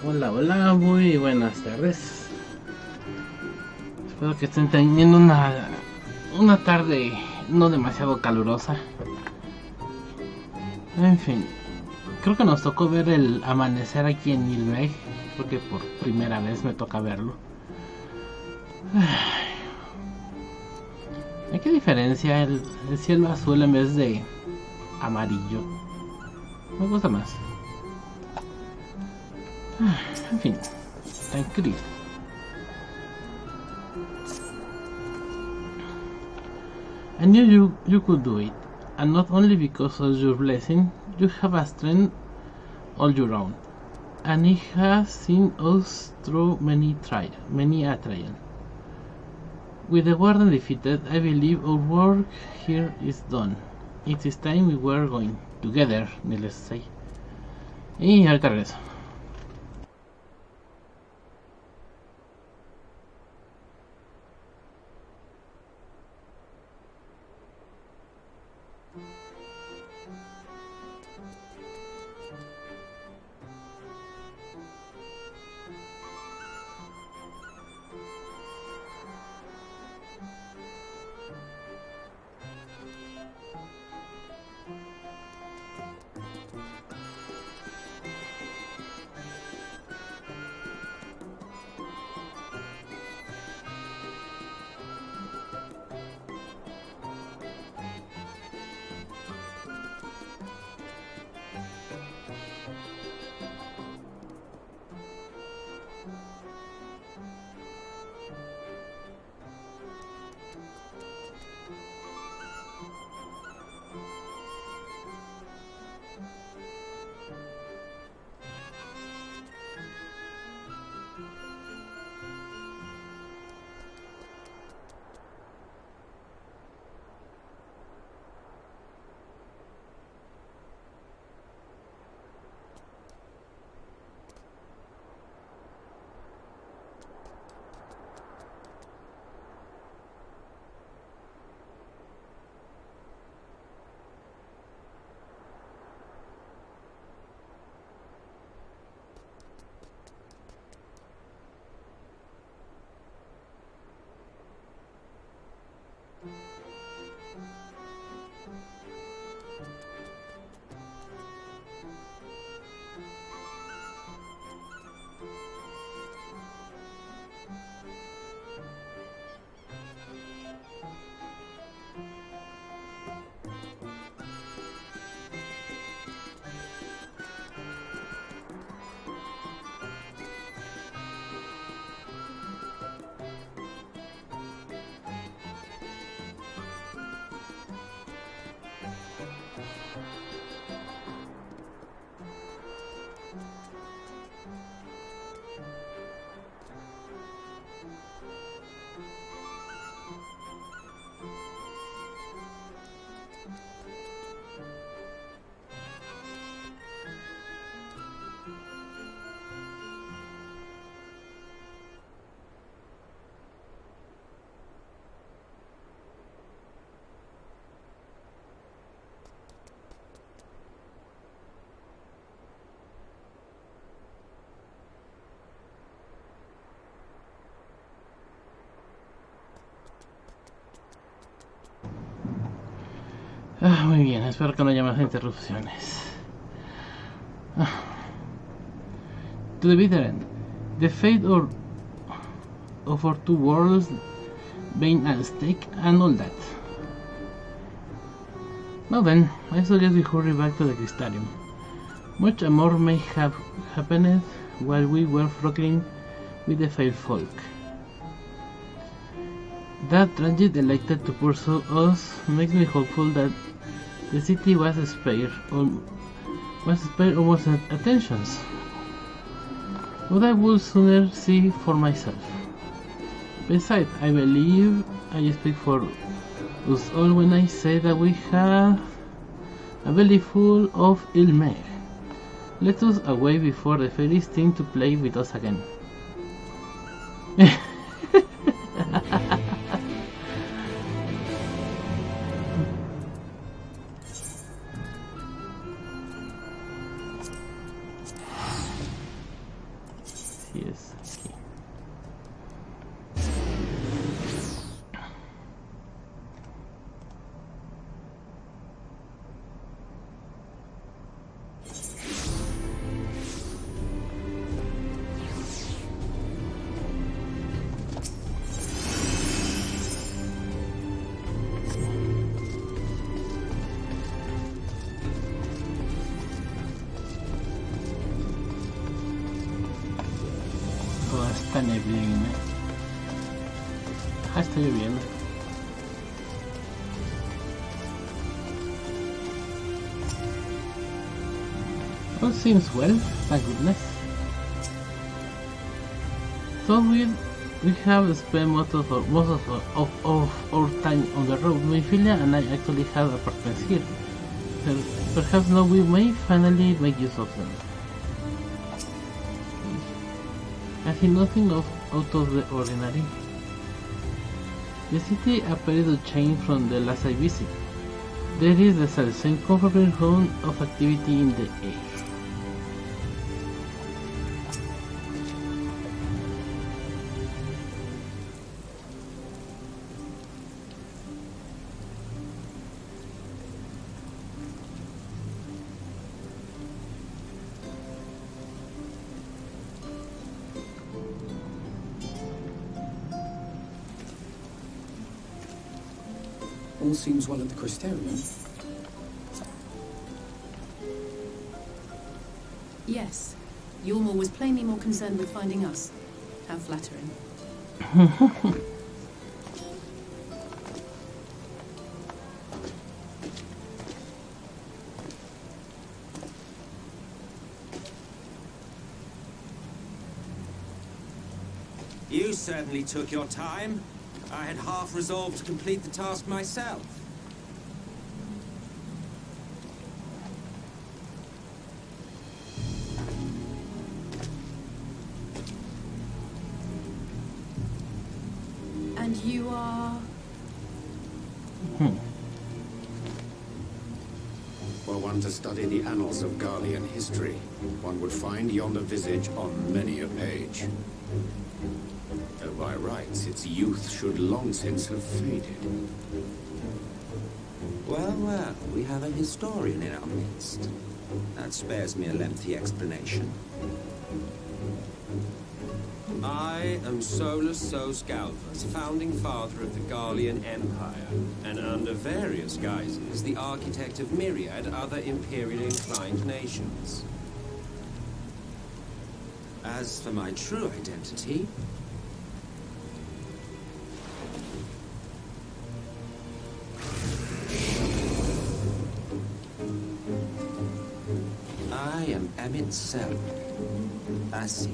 Hola, hola, muy buenas tardes. Espero que estén teniendo una tarde no demasiado calurosa. En fin, creo que nos tocó ver el amanecer aquí en Milway. Creo que por primera vez me toca verlo. ¿Hay qué diferencia el cielo azul en vez de amarillo? Me gusta más. En fin, tranquilo. I knew you could do it, and not only because of your blessing, you have a strength all your own, and it has seen us through many a trial. With the warden defeated, I believe our work here is done. It is time we were going together, needless to say. Y ahorita regreso. Muy bien, espero que no haya más interrupciones. To the bitter end, the fate of our two worlds being at stake and all that. Now then, I suggest we hurry back to the Crystarium. Much more may have happened while we were struggling with the fair folk. That transit elected to pursue us makes me hopeful that the city was spared almost attentions. But I would sooner see for myself. Besides, I believe I speak for us all when I say that we have a belly full of ill-mare. Let us away before the fairies think to play with us again. Yes. Okay. todo está neblina. Ah, está lloviendo. All seems well, thank goodness. So we have spent most of our time on the road. Mayfilia and I actually have apartments here. Perhaps now we may finally make use of them. I see nothing out of the ordinary. The city appears to change from the last I visited. There is the same comfortable hum of activity in the air. All seems well at the Crystarium. Yes. Yulmore was plainly more concerned with finding us. How flattering. You certainly took your time. I had half resolved to complete the task myself. And you are... Were one to study the annals of Garlean history, one would find yonder visage on many a page. Though by rights its youth should long since have faded. Well, well, we have a historian in our midst. That spares me a lengthy explanation. I am Solus Sos Galvus, founding father of the Garlean Empire, and under various guises, the architect of myriad other imperially inclined nations. As for my true identity, I am Emmett Self, Asir.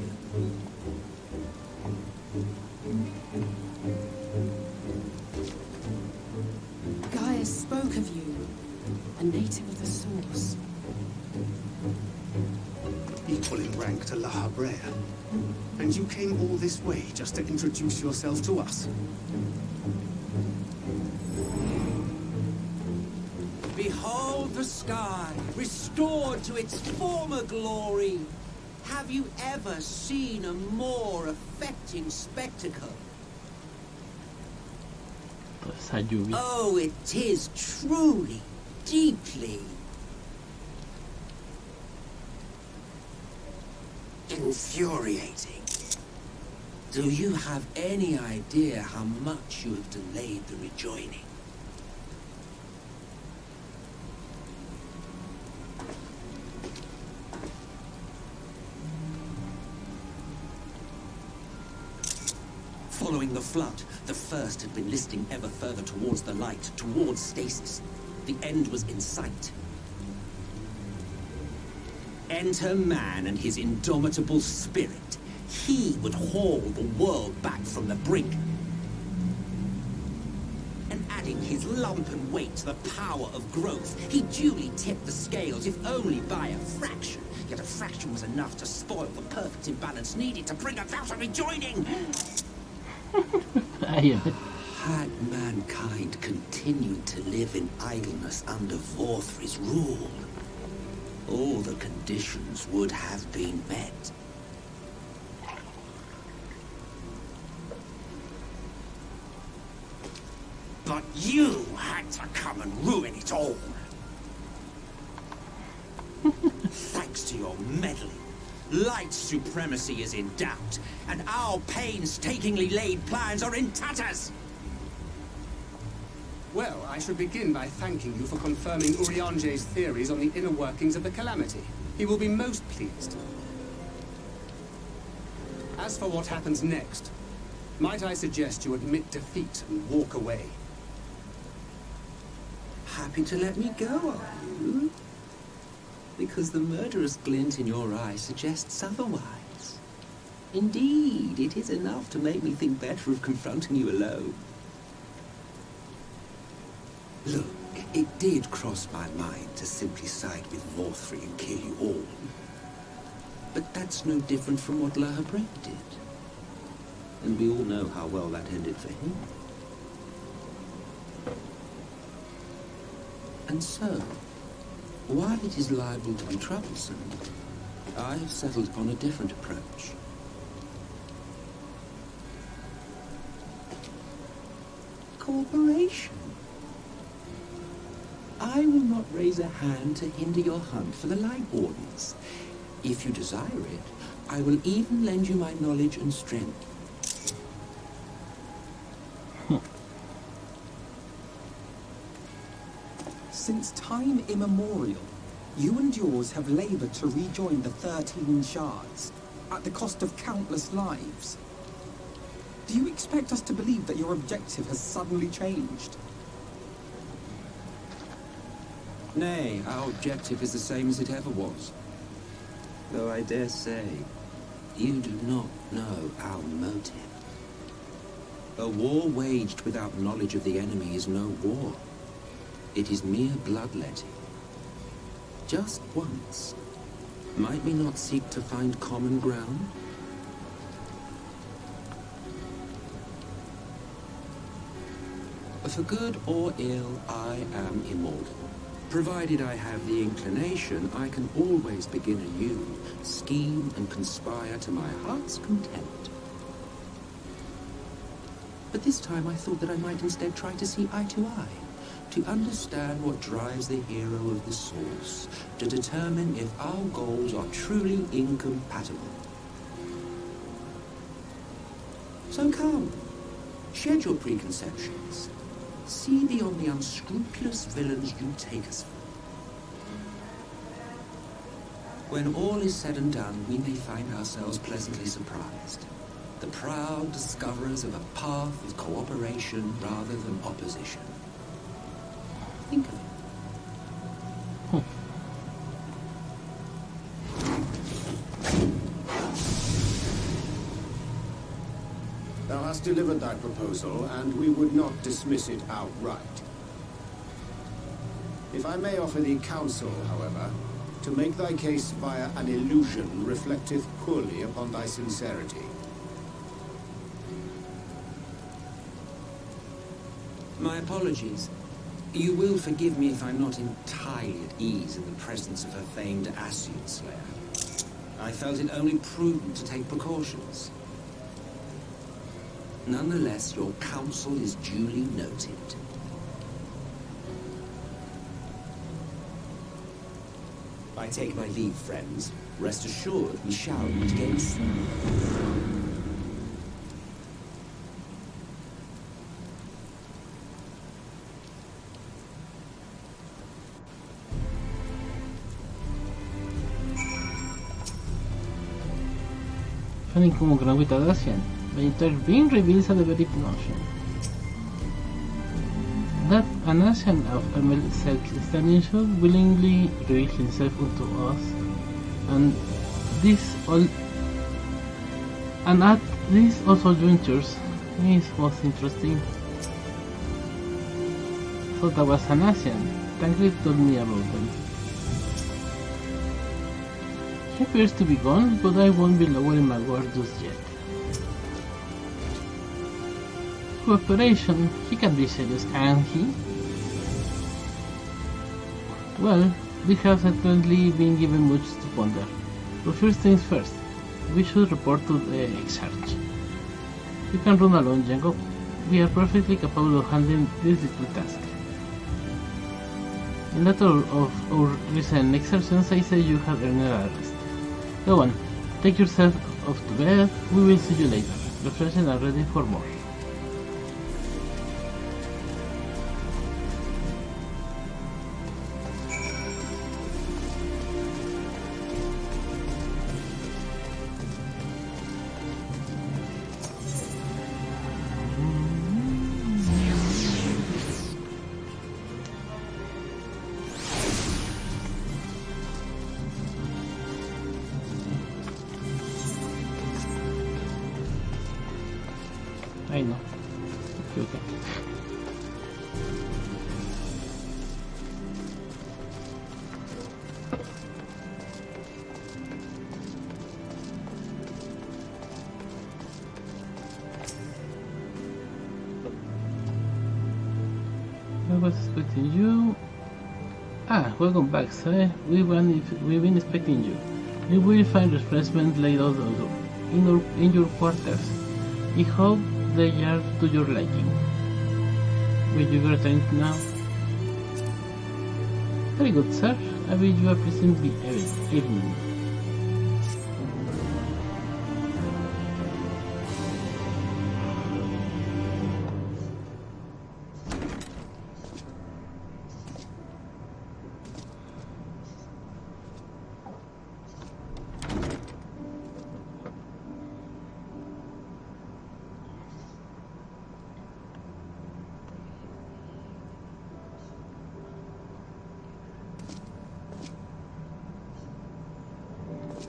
Gaius spoke of you, a native of the Source. Equal in rank to La Habrea. And you came all this way just to introduce yourself to us? Behold the sky, restored to its former glory. Have you ever seen a more affecting spectacle? Esa lluvia. Oh, it is truly, deeply infuriating. Do you have any idea how much you have delayed the rejoining? Following the flood, the first had been listing ever further towards the light, towards stasis. The end was in sight. Enter man and his indomitable spirit. He would haul the world back from the brink. And adding his lumpen weight to the power of growth, he duly tipped the scales, if only by a fraction. Yet a fraction was enough to spoil the perfect imbalance needed to bring about a rejoining. Had mankind continued to live in idleness under Vorthri's rule, all the conditions would have been met. But you had to come and ruin it all. Thanks to your meddling, light supremacy is in doubt, and our painstakingly laid plans are in tatters! Well, I should begin by thanking you for confirming Urianger's theories on the inner workings of the Calamity. He will be most pleased. As for what happens next, might I suggest you admit defeat and walk away? Happy to let me go, are you? Because the murderous glint in your eye suggests otherwise. Indeed, it is enough to make me think better of confronting you alone. Look, it did cross my mind to simply side with Vorthri and kill you all. But that's no different from what La Habre did. And we all know how well that ended for him. And so, while it is liable to be troublesome, I have settled upon a different approach. Cooperation. I will not raise a hand to hinder your hunt for the Light Wardens. If you desire it, I will even lend you my knowledge and strength. Since time immemorial, you and yours have labored to rejoin the 13 shards, at the cost of countless lives. Do you expect us to believe that your objective has suddenly changed? Nay, our objective is the same as it ever was. Though I dare say, you do not know our motive. A war waged without knowledge of the enemy is no war. It is mere bloodletting. Just once, might we not seek to find common ground? For good or ill, I am immortal. Provided I have the inclination, I can always begin anew, scheme and conspire to my heart's content. But this time I thought that I might instead try to see eye to eye, to understand what drives the hero of the source, to determine if our goals are truly incompatible. So come, shed your preconceptions. See beyond the unscrupulous villains you take us for. When all is said and done, we may find ourselves pleasantly surprised. The proud discoverers of a path of cooperation rather than opposition. Think of it. Thou hast delivered thy proposal, and we would not dismiss it outright. If I may offer thee counsel, however, to make thy case via an illusion reflecteth poorly upon thy sincerity. My apologies. You will forgive me if I'm not entirely at ease in the presence of a famed Ascian slayer. I felt it only prudent to take precautions. Nonetheless, your counsel is duly noted. I take my leave, friends. Rest assured, we shall meet again soon. Funny como gran without Asian. The intervene reveals a very notion that an Asian of Emil self-standing should willingly reveal himself unto us, and at these also ventures is most interesting. So that was an Asian. Tancred told me about them. He appears to be gone, but I won't be lowering my guard just yet. Cooperation, he can be serious, can't he? Well, we have certainly been given much to ponder. But first things first, we should report to the Exarch. You can run alone, Jengo. We are perfectly capable of handling this little task. In light of our recent exertions, I say you have earned a rest. Go on, take yourself off to bed. We will see you later, refreshed and ready for more. I know. Okay. I was expecting you. Ah, welcome back, sir. We've been expecting you. You will find refreshments laid out in your quarters. I hope they are to your liking. Will you return now? Very good, sir. I wish you a pleasant evening.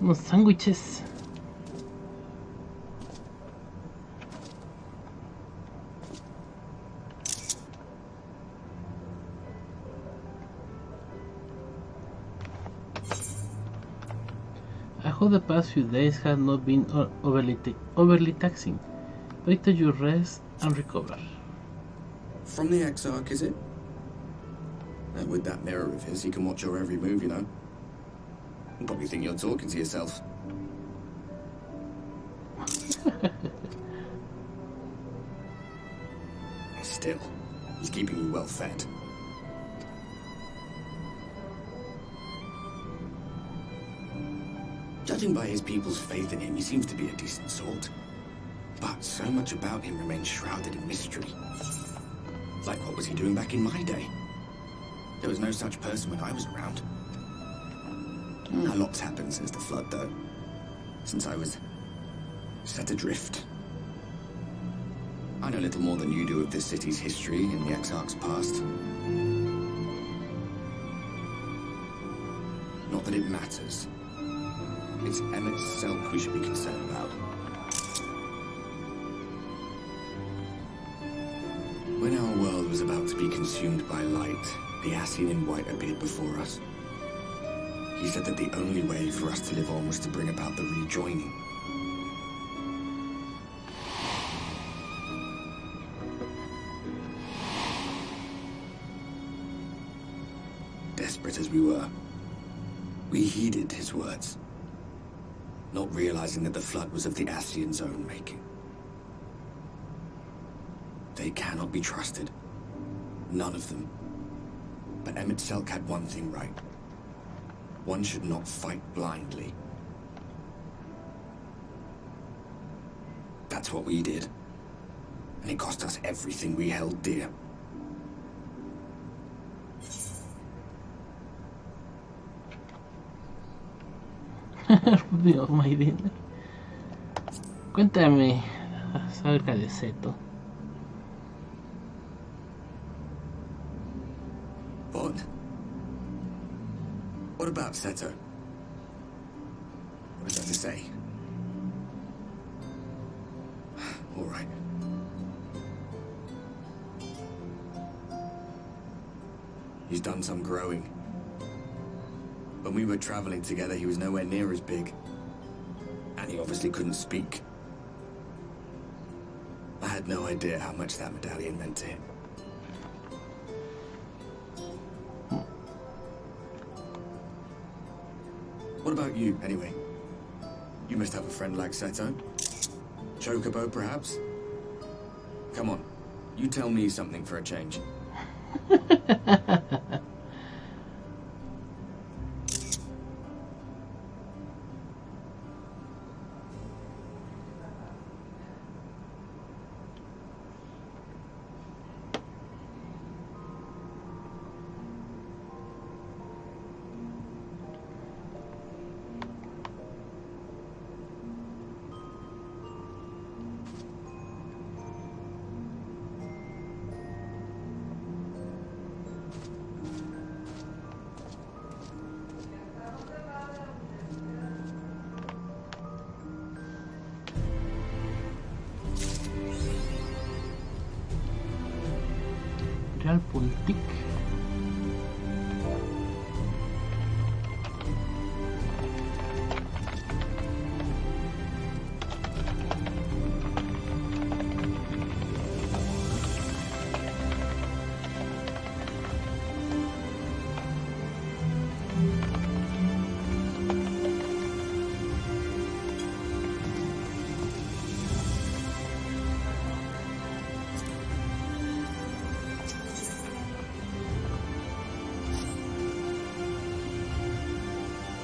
Unos sándwiches. I hope the past few days have not been overly taxing. Wait till you rest and recover. From the Exarch, is it? And with that mirror of his, he can watch your every move, you know. You'll probably think you're talking to yourself. Still, he's keeping you well fed. Judging by his people's faith in him, he seems to be a decent sort. But so much about him remains shrouded in mystery. Like, what was he doing back in my day? There was no such person when I was around. A lot's happened since the flood, though. Since I was set adrift. I know little more than you do of this city's history and the Exarch's past. Not that it matters. It's Emmett Selk we should be concerned about. When our world was about to be consumed by light, the Ascian in white appeared before us. He said that the only way for us to live on was to bring about the rejoining. Desperate as we were, we heeded his words, not realizing that the flood was of the Ascian's own making. They cannot be trusted. None of them. But Emmett Selk had one thing right. One should not fight blindly. That's what we did. And it cost us everything we held dear. Dios, Maiden. Cuéntame acerca de Seto. What about Seto? What does that to say? All right. He's done some growing. When we were traveling together, he was nowhere near as big. And he obviously couldn't speak. I had no idea how much that medallion meant to him. What about you, anyway? You must have a friend like Seto. Chocobo, perhaps? Come on, you tell me something for a change. Realpolitik.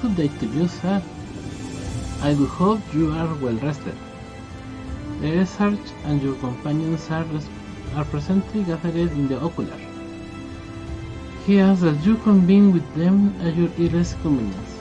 Good day to you, sir. I do hope you are well rested. The Sarge and your companions are presently gathered in the ocular. He asks that you convene with them at your earliest convenience.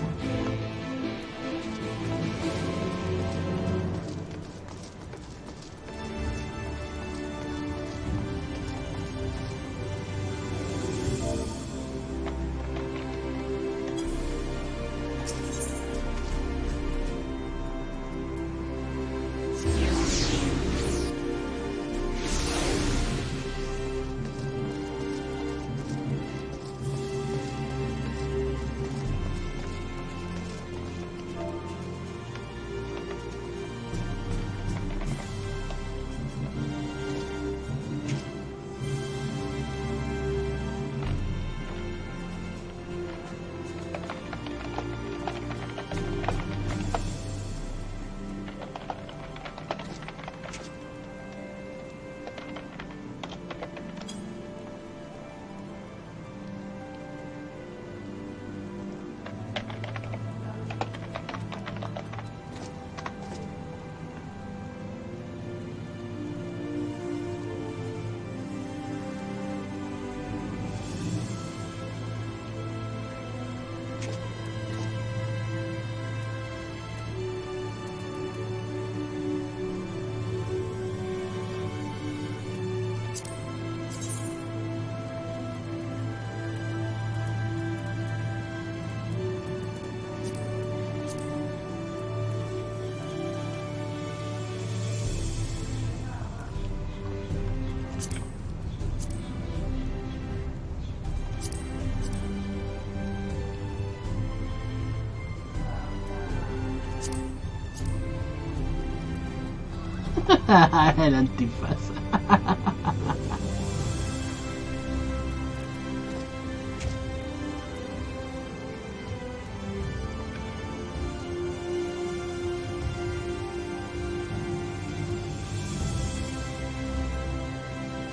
El antifaz.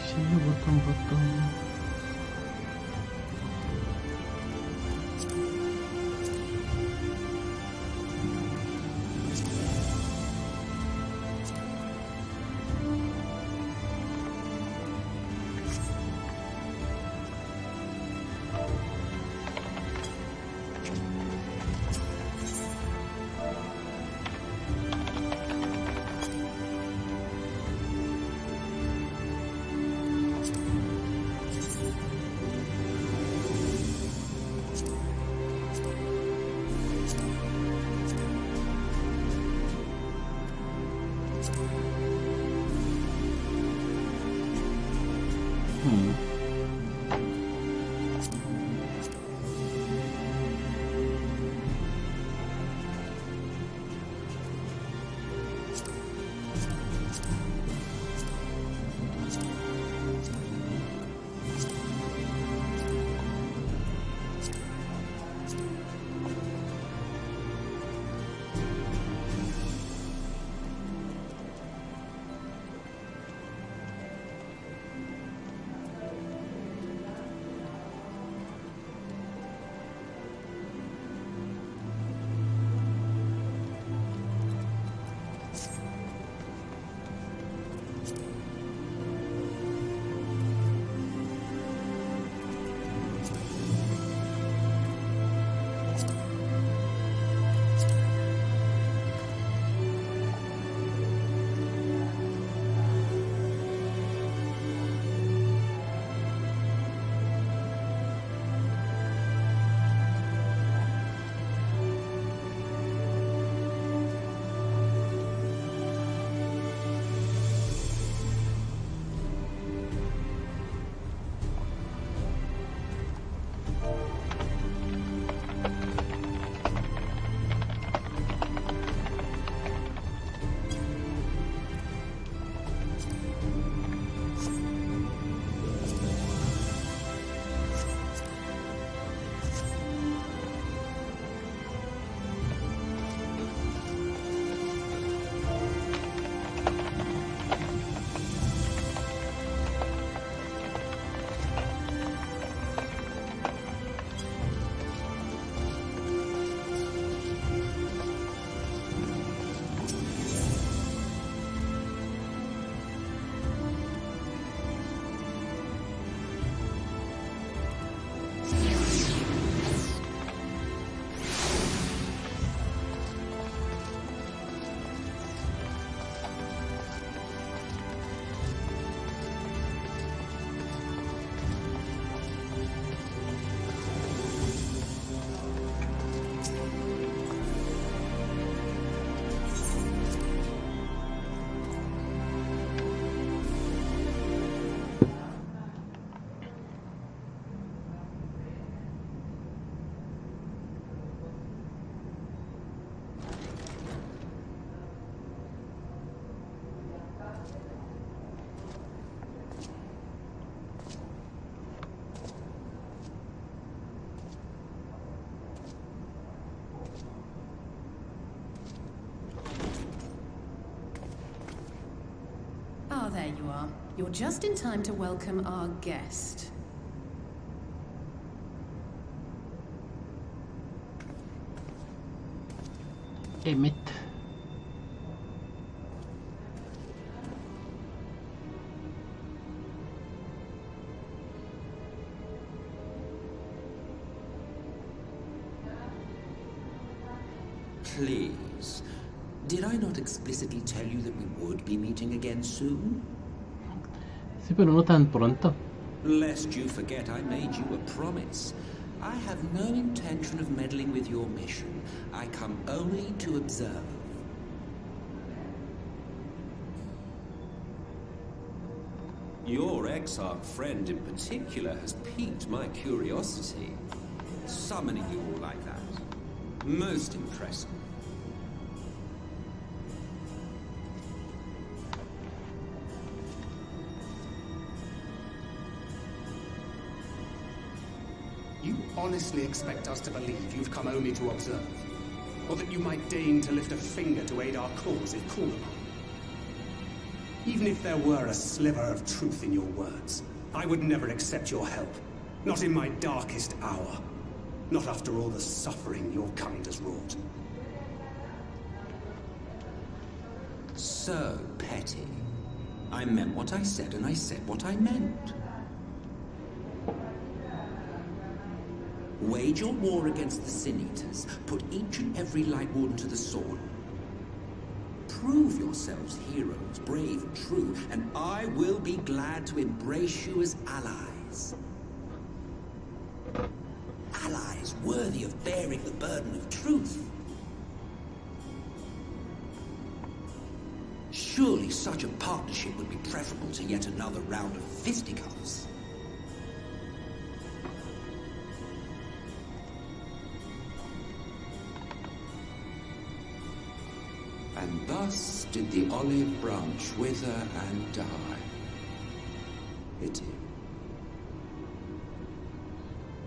Sí, botón. there you are. You're just in time to welcome our guest. Emmett. Please. Did I not explicitly tell you that we would be meeting again soon? Sí, pero no tan pronto. Lest you forget, I made you a promise. I have no intention of meddling with your mission. I come only to observe. Your exarch friend in particular has piqued my curiosity. Summoning you all like that. Most impressive. You honestly expect us to believe you've come only to observe? Or that you might deign to lift a finger to aid our cause if called upon? Even if there were a sliver of truth in your words, I would never accept your help. Not in my darkest hour. Not after all the suffering your kind has wrought. So petty. I meant what I said, and I said what I meant. Wage your war against the Sin Eaters. Put each and every Light Warden to the sword. Prove yourselves heroes, brave and true, and I will be glad to embrace you as allies. Allies worthy of bearing the burden of truth. Surely such a partnership would be preferable to yet another round of fisticuffs. And thus did the olive branch wither and die. Pity.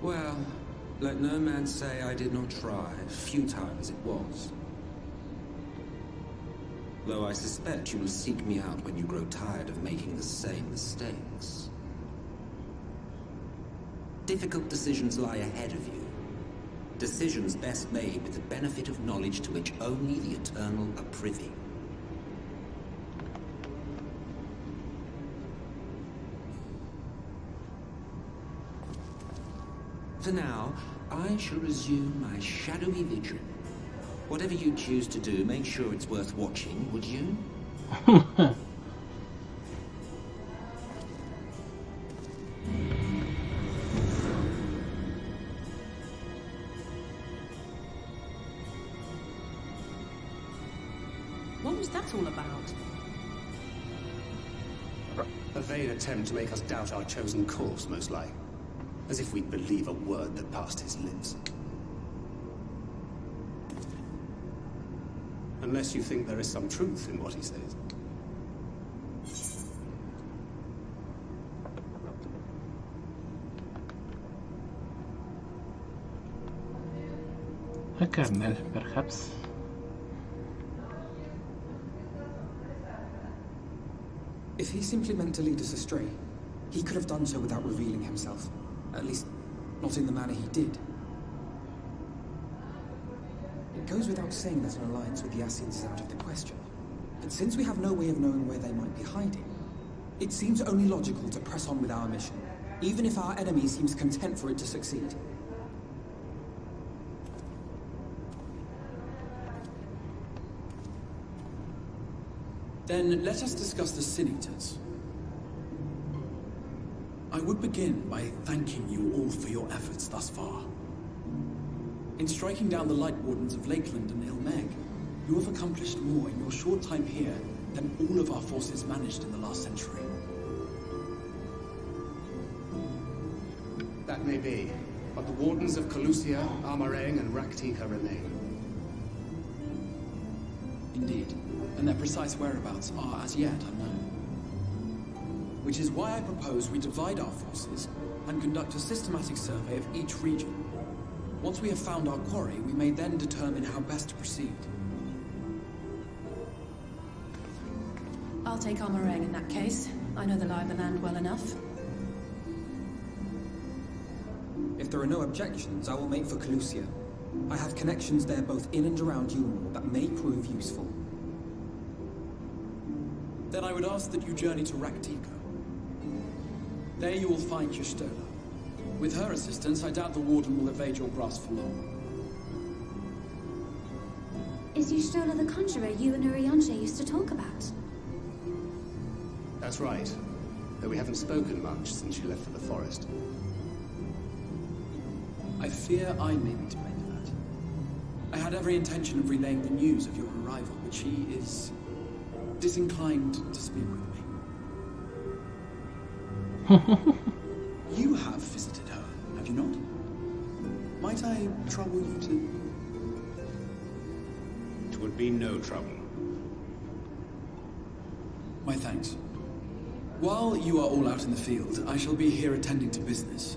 Well, let no man say I did not try, futile as it was. Though I suspect you will seek me out when you grow tired of making the same mistakes. Difficult decisions lie ahead of you. Decisions best made with the benefit of knowledge to which only the Eternal are privy. For now, I shall resume my shadowy vigil. Whatever you choose to do, make sure it's worth watching, would you? What was that all about? A vain attempt to make us doubt our chosen course, most like. As if we'd believe a word that passed his lips. Unless you think there is some truth in what he says. A kernel, perhaps. If he simply meant to lead us astray, he could have done so without revealing himself. At least, not in the manner he did. It goes without saying that an alliance with the Ascians is out of the question. But since we have no way of knowing where they might be hiding, it seems only logical to press on with our mission, even if our enemy seems content for it to succeed. Then let us discuss the Sin Eaters. I would begin by thanking you all for your efforts thus far. In striking down the Light Wardens of Lakeland and Ilmeg, you have accomplished more in your short time here than all of our forces managed in the last century. That may be, but the Wardens of Calusia, Armarang, and Raktika remain. Indeed, and their precise whereabouts are as yet unknown. Which is why I propose we divide our forces and conduct a systematic survey of each region. Once we have found our quarry, we may then determine how best to proceed. I'll take our meringue in that case. I know the lie of the land well enough. If there are no objections, I will make for Calusia. I have connections there both in and around Yulmore that may prove useful. Then I would ask that you journey to Raktika. There you will find Yustola. With her assistance, I doubt the Warden will evade your grasp for long. Is Yustola the conjurer you and Urianger used to talk about? That's right. Though we haven't spoken much since she left for the forest. I fear I may be to blame for that. I had every intention of relaying the news of your arrival, but she is disinclined to speak with me. You have visited her, have you not? Might I trouble you to... It would be no trouble. My thanks. While you are all out in the field, I shall be here attending to business.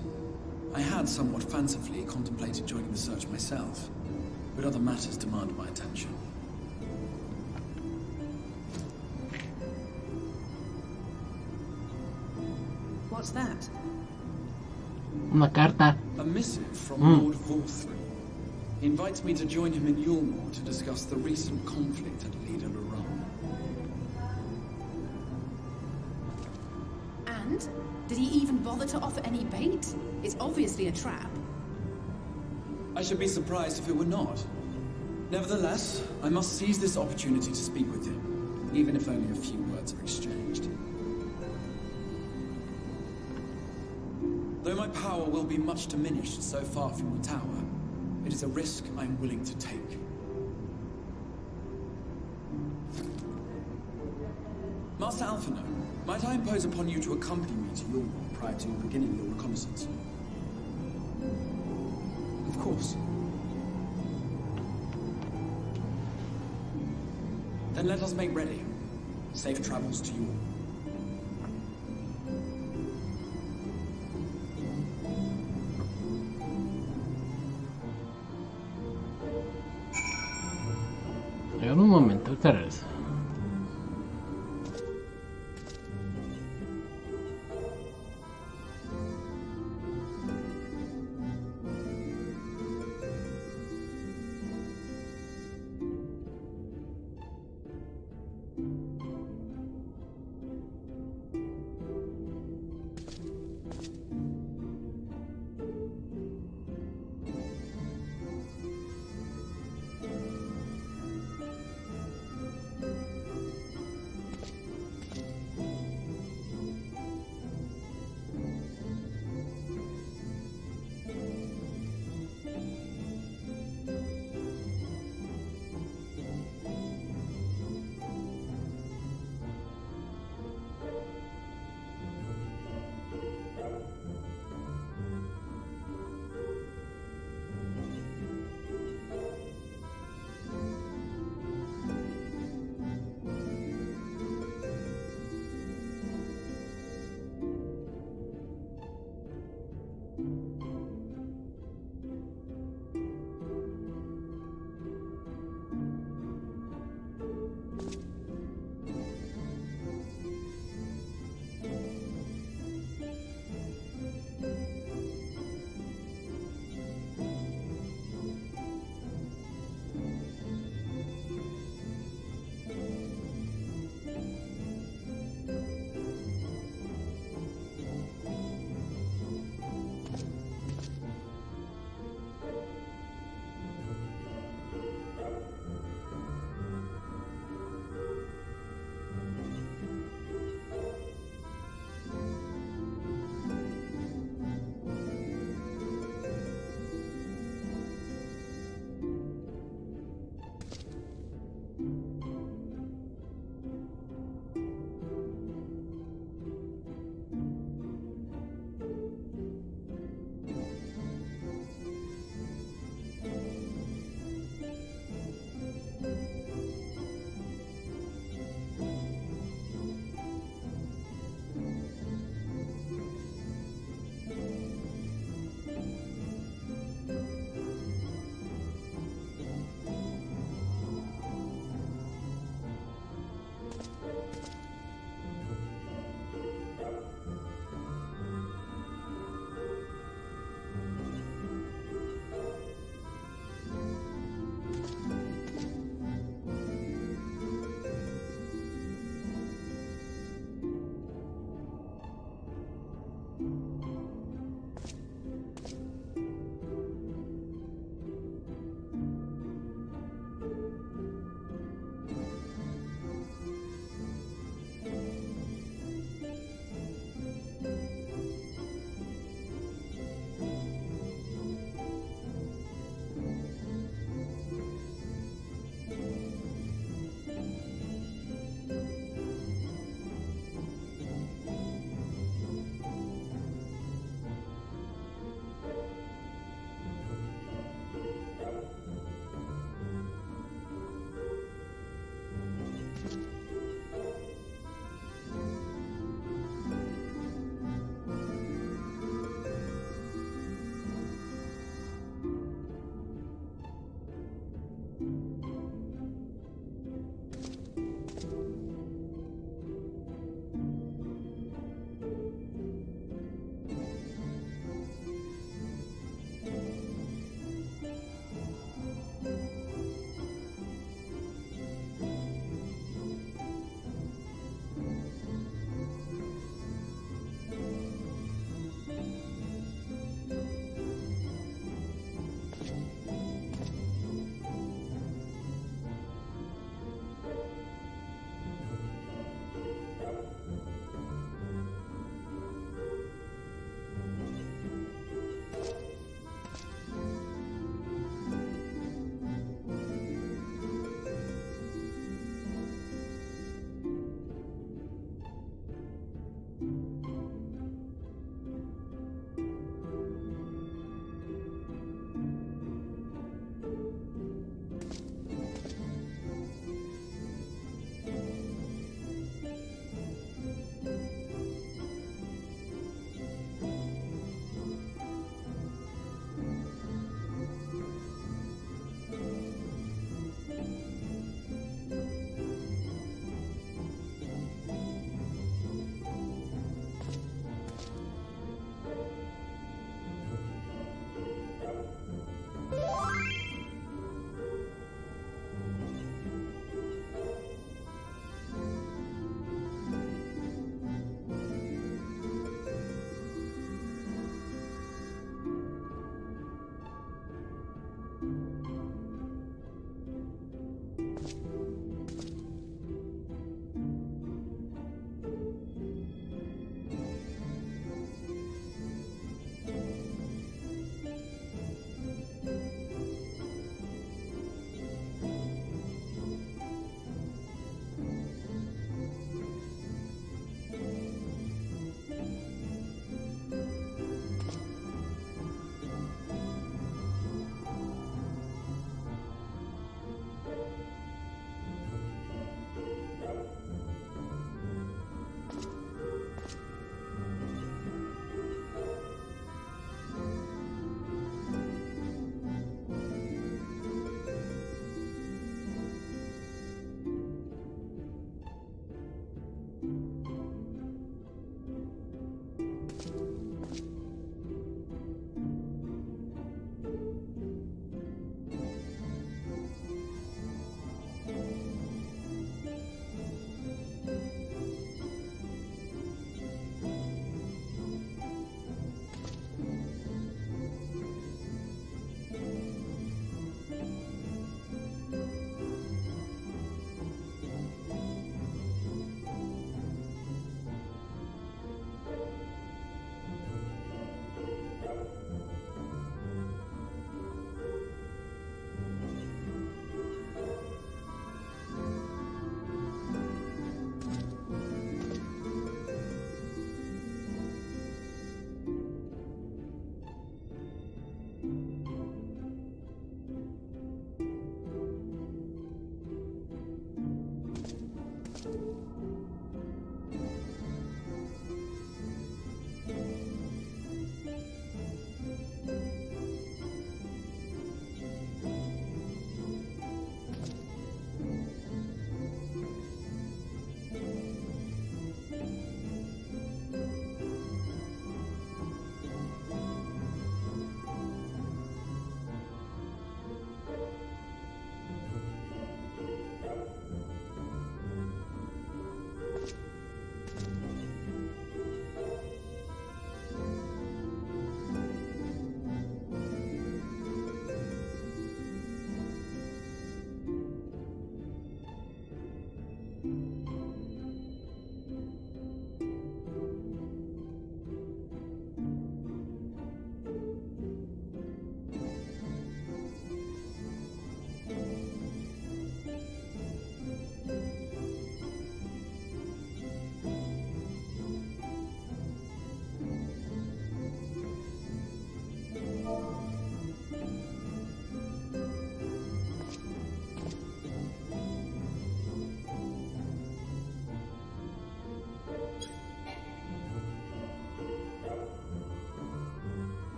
I had somewhat fancifully contemplated joining the search myself, but other matters demand my attention. What's that? Una carta. A missive from Lord Vorthru. He invites me to join him in Yulmore to discuss the recent conflict at Lida Luran. And? Did he even bother to offer any bait? It's obviously a trap. I should be surprised if it were not. Nevertheless, I must seize this opportunity to speak with him, even if only a few words are exchanged. Though my power will be much diminished so far from the tower, it is a risk I am willing to take. Master Alphino, might I impose upon you to accompany me to Yulmore prior to beginning your reconnaissance? Of course. Then let us make ready. Safe travels to you all. En un momento, ahorita regreso.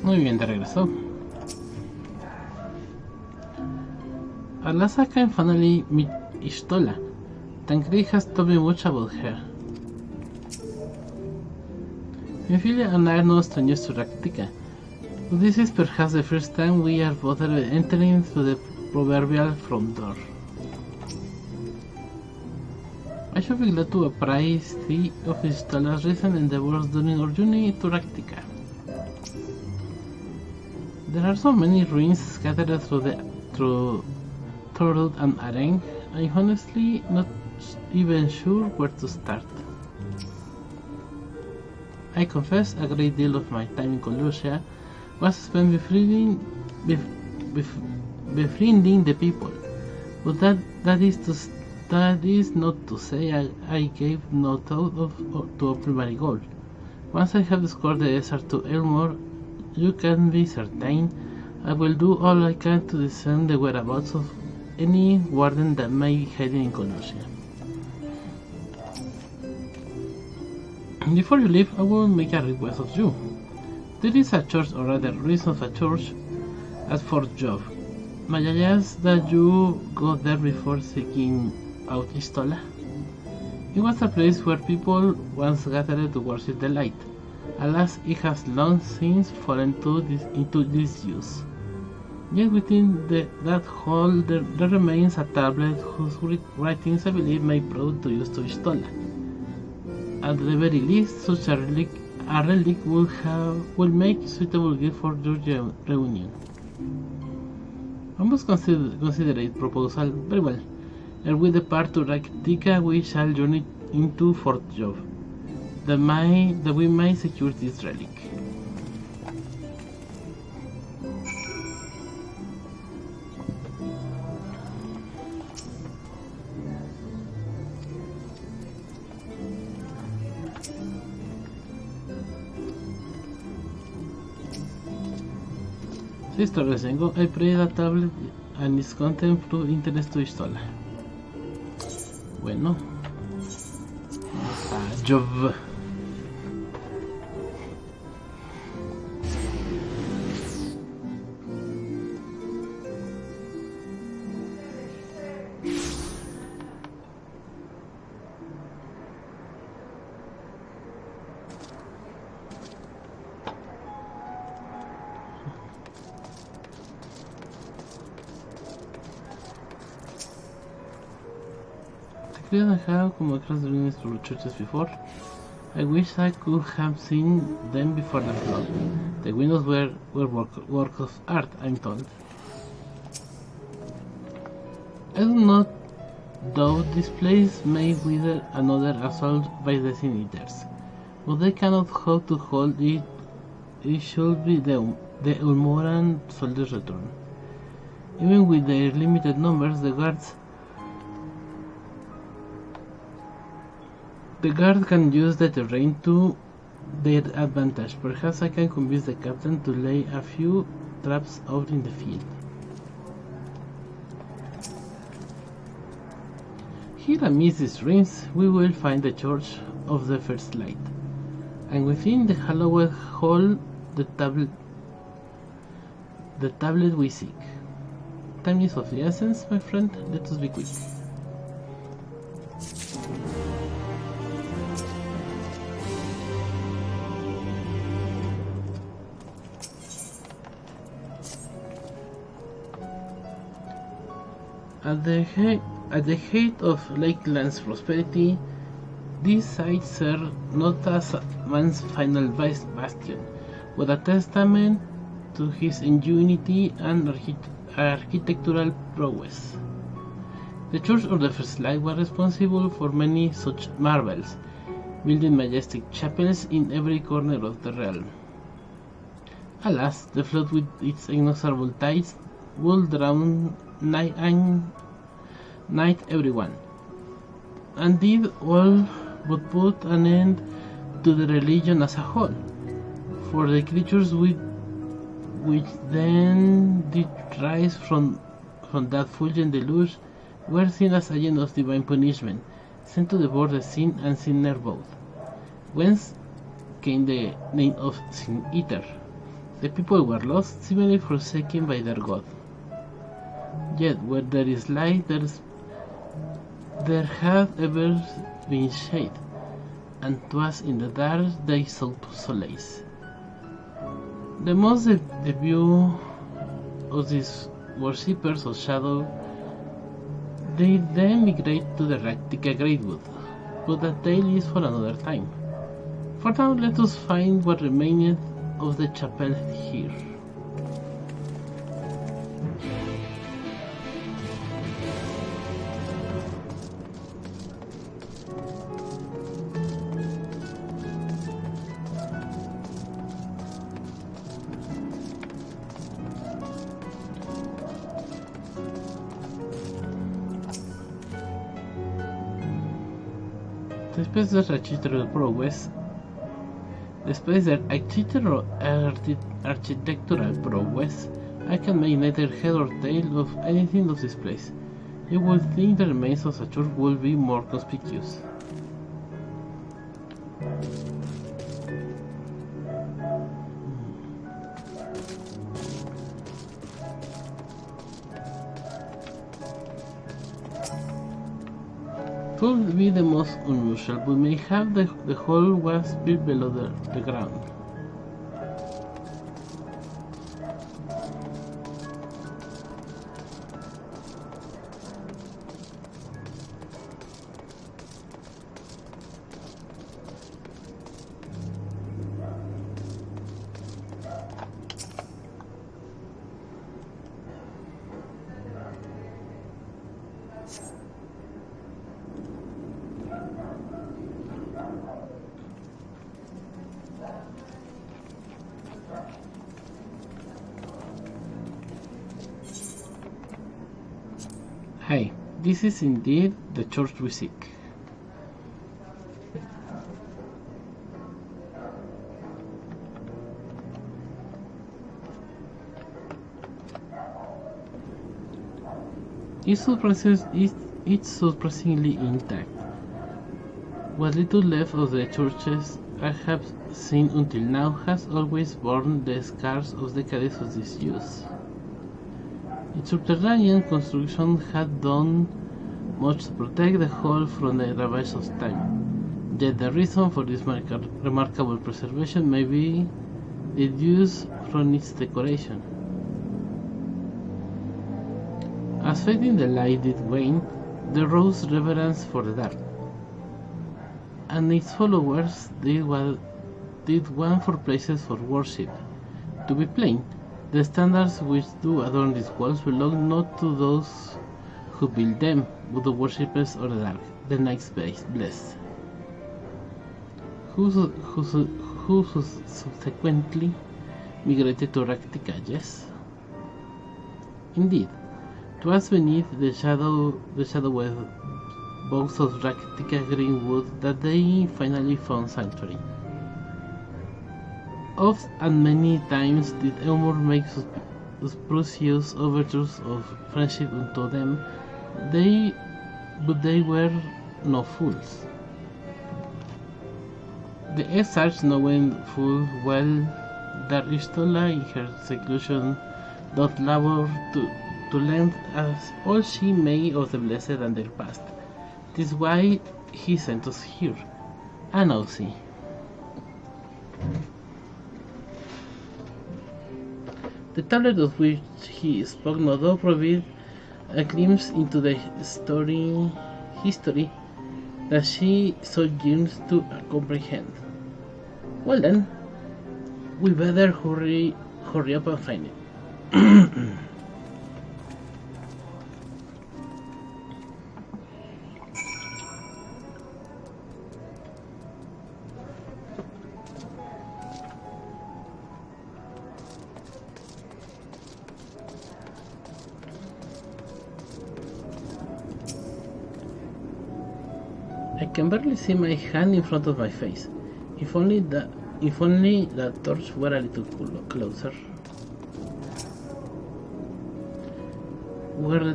Muy bien, de regreso. Alasaka and finally meet Ishtola. Tancred has told me much about her. Ophelia and I are no strangers to Raktika, but this is perhaps the first time we are bothered with entering through the proverbial front door. I should be glad to apprise thee of Ishtola's recent endeavors during our journey to Raktika. There are so many ruins scattered through Thorod and Areng, I'm honestly not even sure where to start. I confess a great deal of my time in Colusia was spent befriending the people, but that is not to say I gave no thought to a primary goal. Once I have discovered the desert to Elmore, you can be certain I will do all I can to discern the whereabouts of any warden that may be hiding in Colusia. Before you leave, I will make a request of you. There is a church, or rather ruins of a church, at Fort Job. May I ask that you go there before seeking out Ishtola? It was a place where people once gathered to worship the light. Alas, it has long since fallen into disuse. Yet within that hall there remains a tablet whose writings I believe may prove to use to Ishtola. At the very least, such a relic will make suitable gift for your reunion. I must consider it proposal. Very well. Ere we depart to Raktika, we shall journey into Fort Job, that we may secure this relic. Sister Jengo, I pray that tablet and its content prove interest to Ishtola. Bueno, vamos a Job. couldn't have come across ruins through churches before. I wish I could have seen them before the flood. The windows were work of art, I'm told. I do not doubt this place may wither another assault by the Sin Eaters, but they cannot hope to hold it. It should be the Ulmoran soldiers' return. Even with their limited numbers, the guards can use the terrain to their advantage. Perhaps I can convince the captain to lay a few traps out in the field. Here amidst these ruins, we will find the Church of the First Light, and within the hallowed hall the tablet we seek. Time is of the essence, my friend. Let us be quick. At the height of Lakeland's prosperity, these sites serve not as man's final bastion, but a testament to his ingenuity and architectural prowess. The Church of the First Light was responsible for many such marvels, building majestic chapels in every corner of the realm. Alas, the flood with its inexorable tides would drown night everyone, and did all but put an end to the religion as a whole, for the creatures which then did rise from that fulgent deluge were seen as agents of divine punishment, sent to devour the sin and sinner both, whence came the name of Sin Eater. The people were lost, seemingly forsaken by their god. Yet where there is light, there had ever been shade, and 'twas in the dark they sought solace. The most the view of these worshippers of shadow, they then migrate to the Ractica Greatwood, but that tale is for another time. For now, let us find what remained of the chapel here. Después del architectural prowess, I can make neither head or tail of anything of this place. You would think the remains of a church would be more conspicuous. It would be the most unusual, but mayhap the hole was built below the ground. Hi, this is indeed the church we seek. It's surprisingly intact. What little left of the churches I have seen until now has always borne the scars of decades of disuse. Its subterranean construction had done much to protect the whole from the ravages of time, yet the reason for this remarkable preservation may be deduced from its decoration. As fading the light did wane, the rose reverence for the dark, and its followers did one for places for worship. To be plain, the standards which do adorn these walls belong not to those who build them, but the worshippers of the dark, the night's blessed, who subsequently migrated to Raktika, yes? Indeed, 'twas beneath the shadowed boughs of Raktika greenwood that they finally found sanctuary. Oft and many times did Elmore make auspicious overtures of friendship unto them, but they were no fools. The exarch, knowing full well that Istola in her seclusion doth labor to learn as all she may of the blessed and their past. 'Tis why he sent us here. And now see. The tablet of which he spoke no doubt provided a glimpse into the history that she so yearns to comprehend. Well then, we better hurry up and find it. I can barely see my hand in front of my face. If only the torch were a little closer. Were the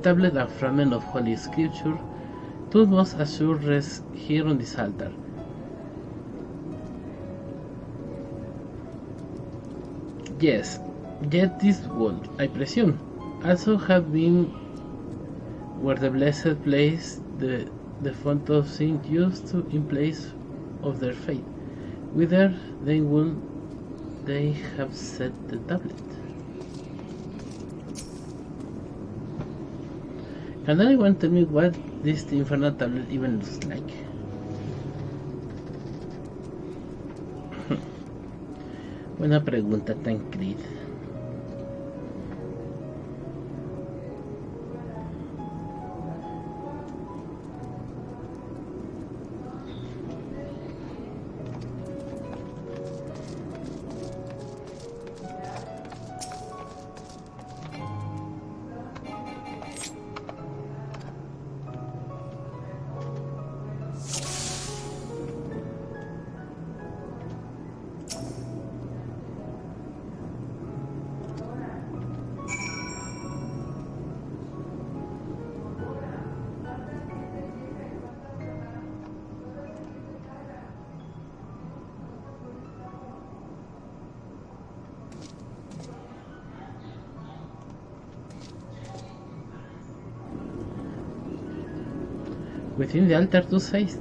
tablet a fragment of holy scripture, it must assure rest here on this altar. Yes, yet this world, I presume, also had been where the blessed placed the font of sin used to in place of their faith. Whither they would they have set the tablet? Can anyone tell me what this infernal tablet even looks like? Buena pregunta, Tancred. Within the altar to say it.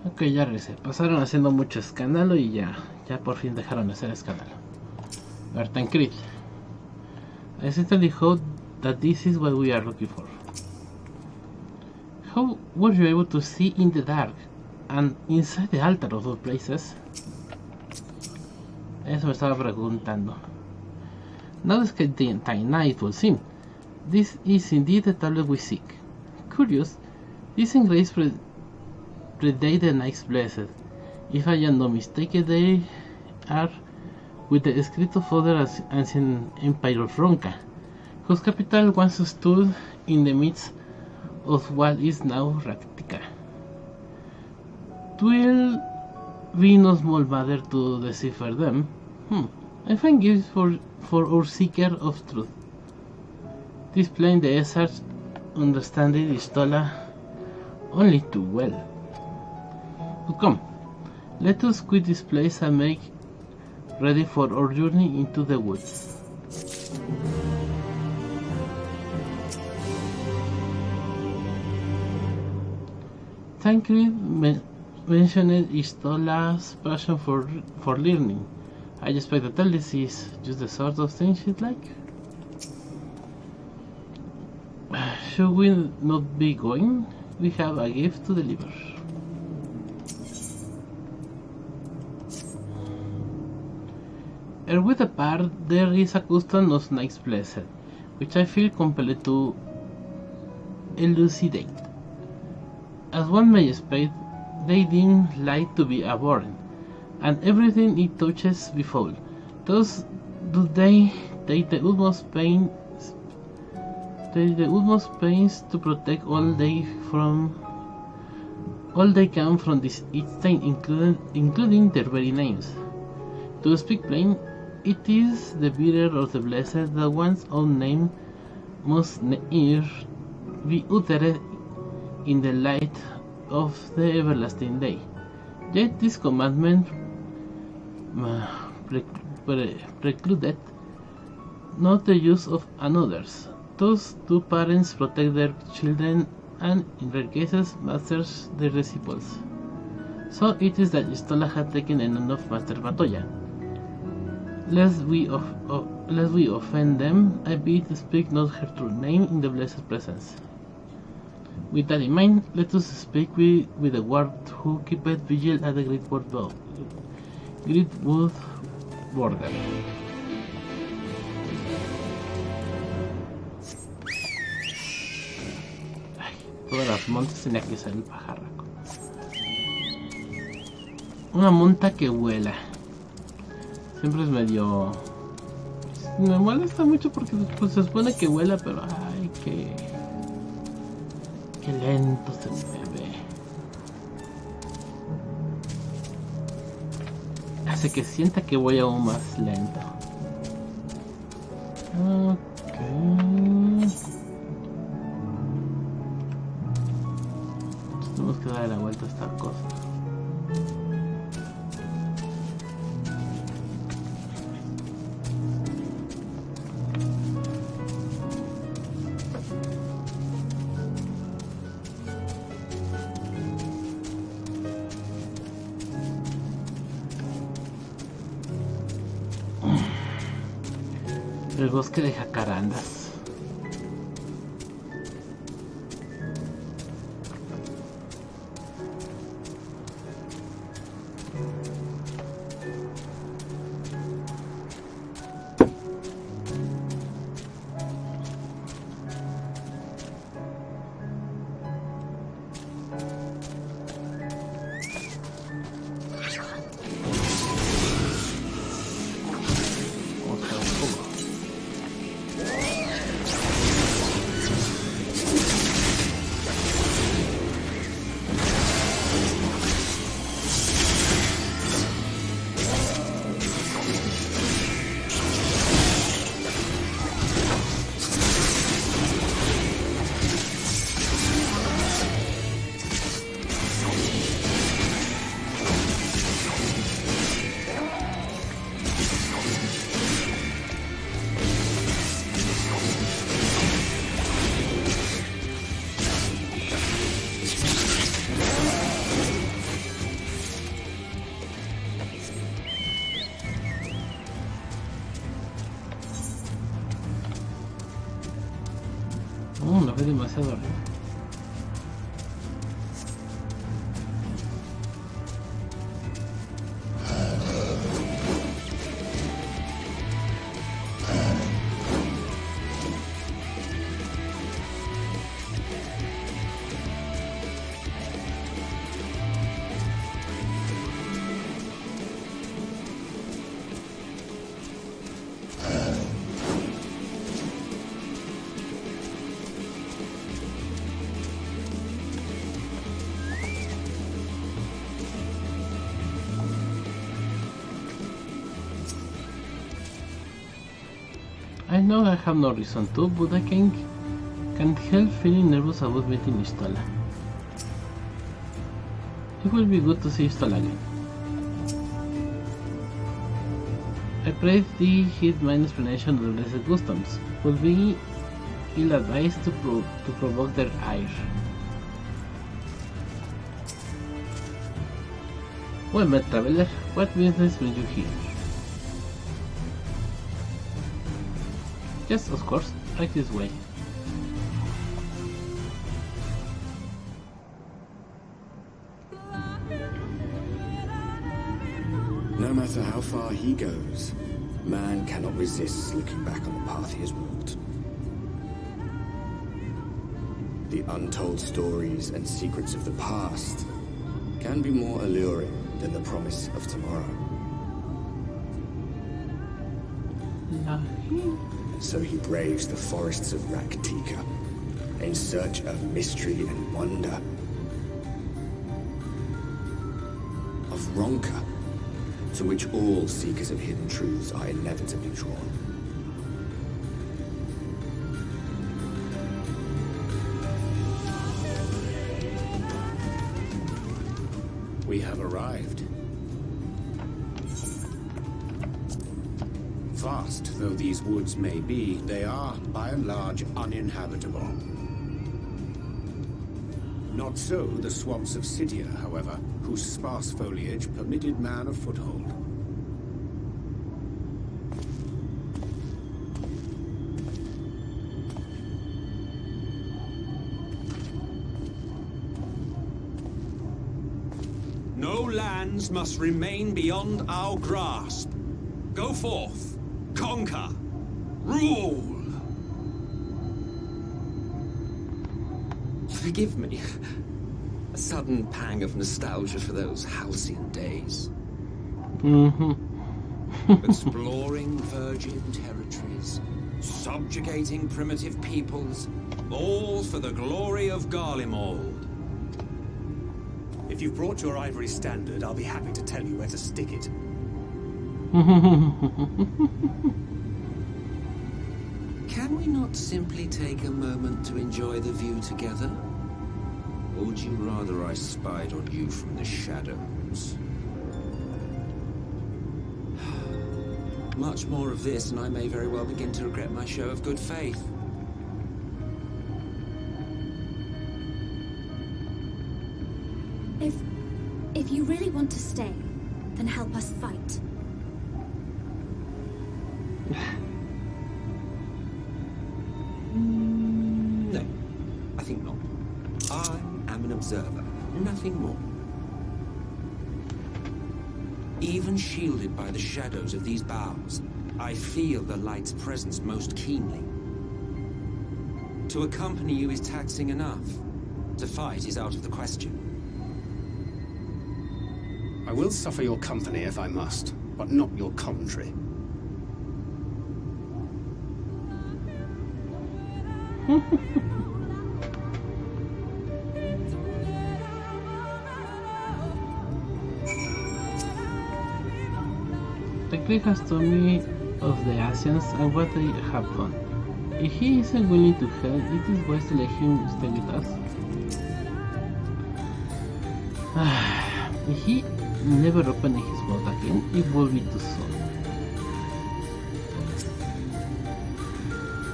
Ok, ya regresé. Pasaron haciendo mucho escándalo y ya por fin dejaron de hacer escándalo. Bertan Creed. I certainly hope that this is what we are looking for. How were you able to see in the dark and inside the altar of those places? Eso me estaba preguntando. Now the sky night will seem. This is indeed the tablet we seek. Curious, these engraves predate the Knights Blessed. If I am not mistaken, they are with the script of other ancient empire of Ronca, whose capital once stood in the midst of what is now Raktika. 'Twill be no small matter to decipher them. I find gifts for our seeker of truth. Displaying the Esar's understanding Istola only too well. But come, let us quit this place and make ready for our journey into the woods. Tancred mentioned Istola's passion for learning. I expect that this is just the sort of thing she'd like. Should we not be going? We have a gift to deliver. With the part, there is a custom of Snake's Blessed, which I feel compelled to elucidate. As one may expect, they deem light to be abhorrent, and everything it touches befoul. Thus do they take the utmost pains to protect all they can from this stain, including their very names. To speak plain, it is the bearer of the blessed that one's own name must ne'er be uttered in the light of the everlasting day. Yet this commandment precluded not the use of another's. Thus do parents protect their children, and in rare cases masters their disciples. So it is that Istola had taken a note of Master Matoya. Lest we offend them, I bid speak not her true name in the blessed presence. With that in mind, let us speak with the ward who keepeth vigil at the great wood border. Todas las montas tenía que ser el pajarraco. Una monta que vuela. Siempre es medio... Me molesta mucho porque pues, se supone que vuela, pero ay, que lento se mueve. Hace que sienta que voy aún más lento. Ok. Tenemos que darle la vuelta a esta cosa. El bosque de jacarandas. Lo veo demasiado arriba. I know I have no reason to, but I can't help feeling nervous about meeting Istola. It will be good to see Istola again. I pray thee heed my explanation of the blessed customs. Would be ill-advised to provoke their ire. Well met, traveler. What business bring you here? Yes, of course. Right this way. No matter how far he goes, man cannot resist looking back on the path he has walked. The untold stories and secrets of the past can be more alluring than the promise of tomorrow. So he braves the forests of Raktika in search of mystery and wonder. Of Ronka, to which all seekers of hidden truths are inevitably drawn. We have arrived. Vast though these woods may be, they are, by and large, uninhabitable. Not so the swamps of Cydia, however, whose sparse foliage permitted man a foothold. No lands must remain beyond our grasp. Go forth, conquer, rule! Forgive me. A sudden pang of nostalgia for those halcyon days. Exploring virgin territories, subjugating primitive peoples, all for the glory of Garlemald. If you've brought your ivory standard, I'll be happy to tell you where to stick it. Can we not simply take a moment to enjoy the view together? Or would you rather I spied on you from the shadows? Much more of this, and I may very well begin to regret my show of good faith. If you really want to stay, then help us fight. No, I think not. I am an observer, nothing more. Even shielded by the shadows of these boughs, I feel the light's presence most keenly. To accompany you is taxing enough. To fight is out of the question. I will suffer your company if I must, but not your commentary. The Greek has told me of the Asians and what they have done. If he isn't willing to help, it is wise to let him stay with us. If he never opened his mouth again, it will be too soon.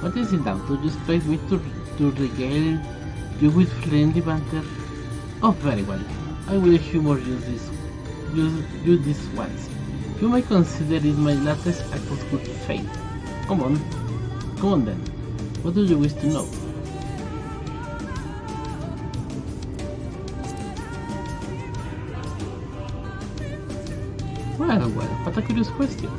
What is it now? Do you expect me to regale you with friendly banter? Oh, very well. I will humor you this once. You might consider it my latest act of good faith. Come on then. What do you wish to know? Well, what a curious question.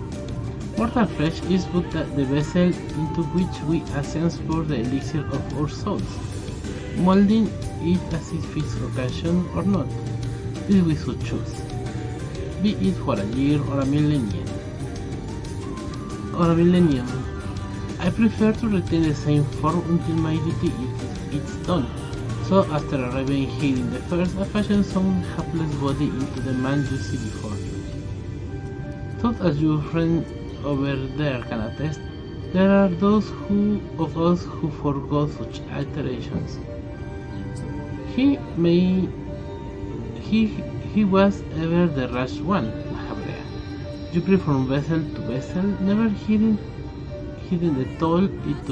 Mortal flesh is but the vessel into which we ascend for the elixir of our souls, molding it as it fits occasion or not. This we should choose, be it for a year or a millennium. I prefer to retain the same form until my duty is done. So after arriving here in the first, I fashion some hapless body into the man you see before you. Thought as your friend over there can attest, there are those of us who forego such alterations. He was ever the rash one, Mahabrea. You creep from vessel to vessel, never hidden the toll it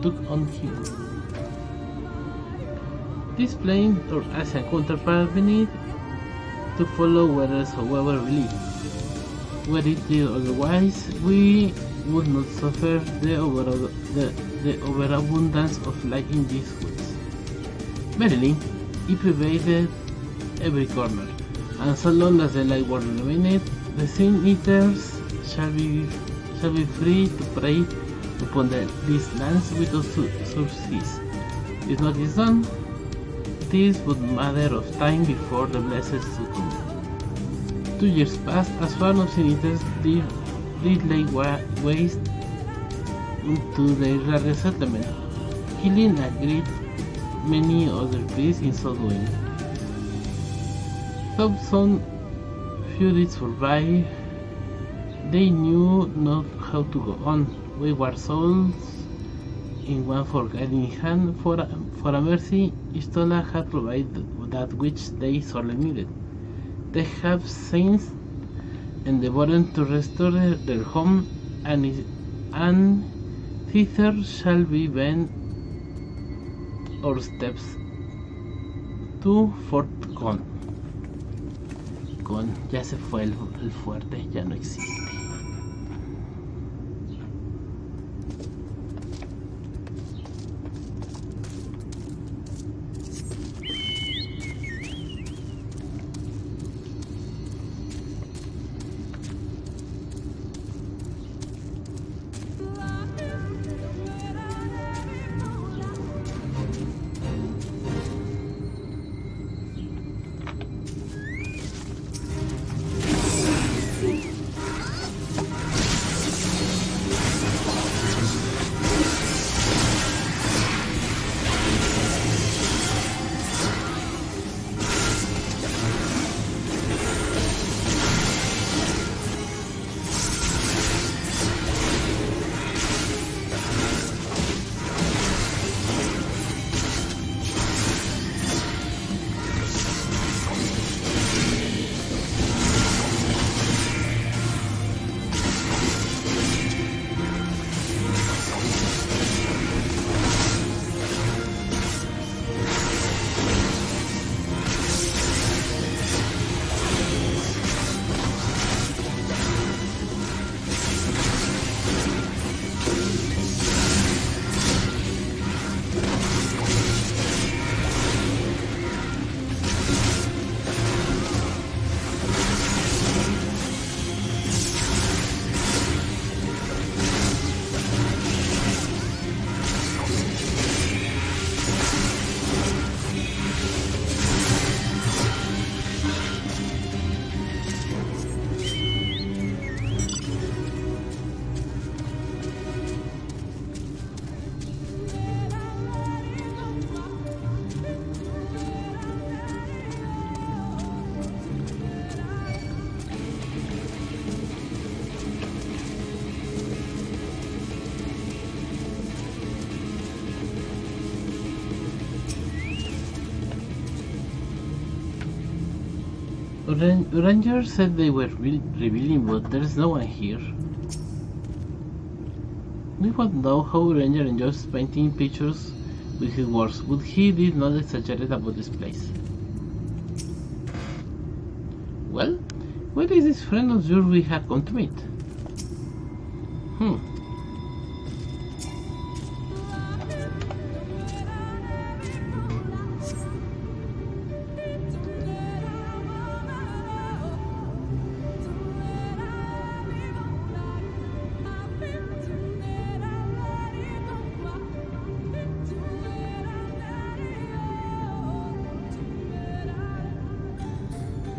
took on him. Displaying our Asian counterpart beneath to follow wheresoever we live. Were it did otherwise, we would not suffer the overabundance of light in these woods. Verily, it pervaded every corner, and so long as the light world remained, the Sin Eaters shall be free to prey upon these lands without surcease. If not is done, it is but a matter of time before the blessed succumb. 2 years passed as swarms of Sin Eaters did lay waste to their resettlement, killing a great many other beasts in so doing. Though some few did survive, they knew not how to go on. Wayward souls in one forgotten hand, for a mercy, Istola had provided that which they sorely needed. They have since endeavored to restore their home, and thither shall we bend our steps to Fort Con. Ya se fue el fuerte, ya no existe. Rangers said they were revealing, but there's no one here. We won't know how Ranger enjoys painting pictures with his words, but he did not exaggerate about this place. Well, where is this friend of yours we had come to meet?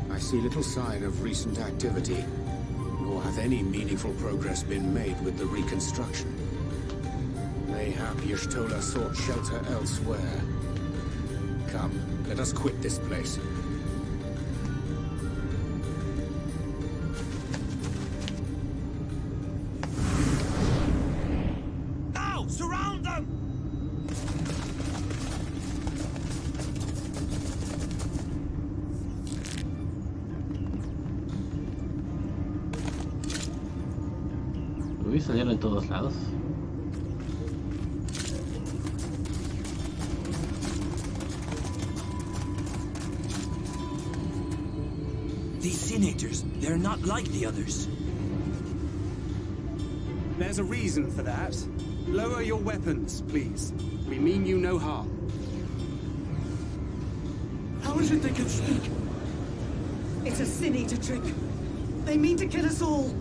I see little sign of recent activity, nor hath any meaningful progress been made with the reconstruction. Mayhap Y'shtola sought shelter elsewhere. Come, let us quit this place. Now! Surround them! Uy, salieron en todos lados. These senators, they're not like the others. There's a reason for that. Lower your weapons, please. We mean you no harm. How is it they can speak? It's a Sin Eater trick. They mean to kill us all.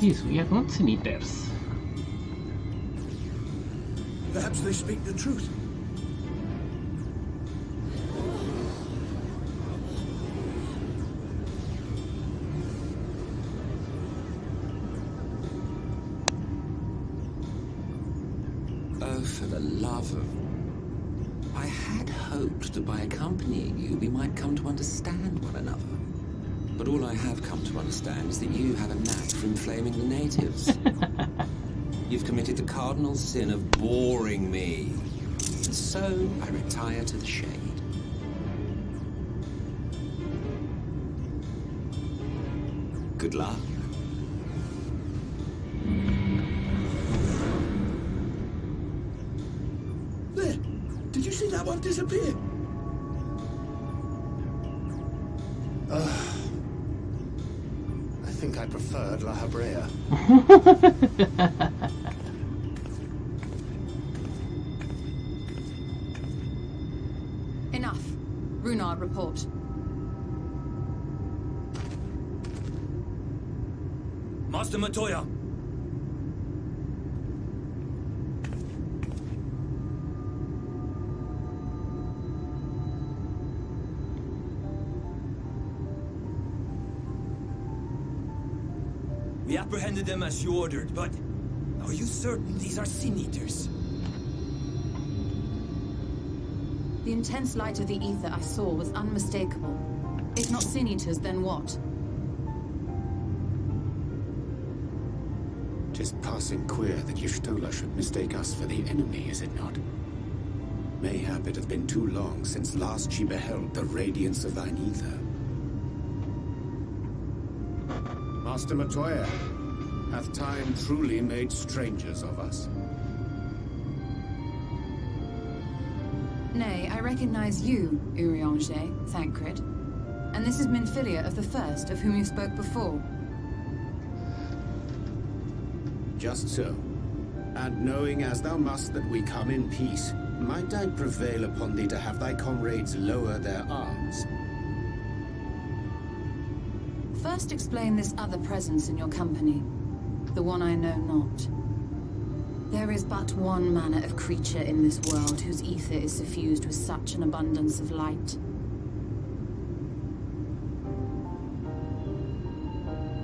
Yes, we are not Sin Eaters. Perhaps they speak the truth. Oh, for the love of... I had hoped that by accompanying you, we might come to understand one another. But all I have come to understand is that you have a knack for inflaming the natives. You've committed the cardinal sin of boring me. And so I retire to the shade. Good luck. There! Did you see that one disappear? I think I preferred La Habrea. Enough. Runard, report. Master Matoya! We apprehended them as you ordered, but are you certain these are Sin Eaters? The intense light of the ether I saw was unmistakable. If not Sin Eaters, then what? 'Tis passing queer that Y'shtola should mistake us for the enemy, is it not? Mayhap it hath been too long since last she beheld the radiance of thine ether. Master Matoya, hath time truly made strangers of us? Nay, I recognize you, Urianger, Thancred. And this is Minfilia of the First, of whom you spoke before. Just so. And knowing as thou must that we come in peace, might I prevail upon thee to have thy comrades lower their arms? First explain this other presence in your company. The one I know not. There is but one manner of creature in this world whose ether is suffused with such an abundance of light.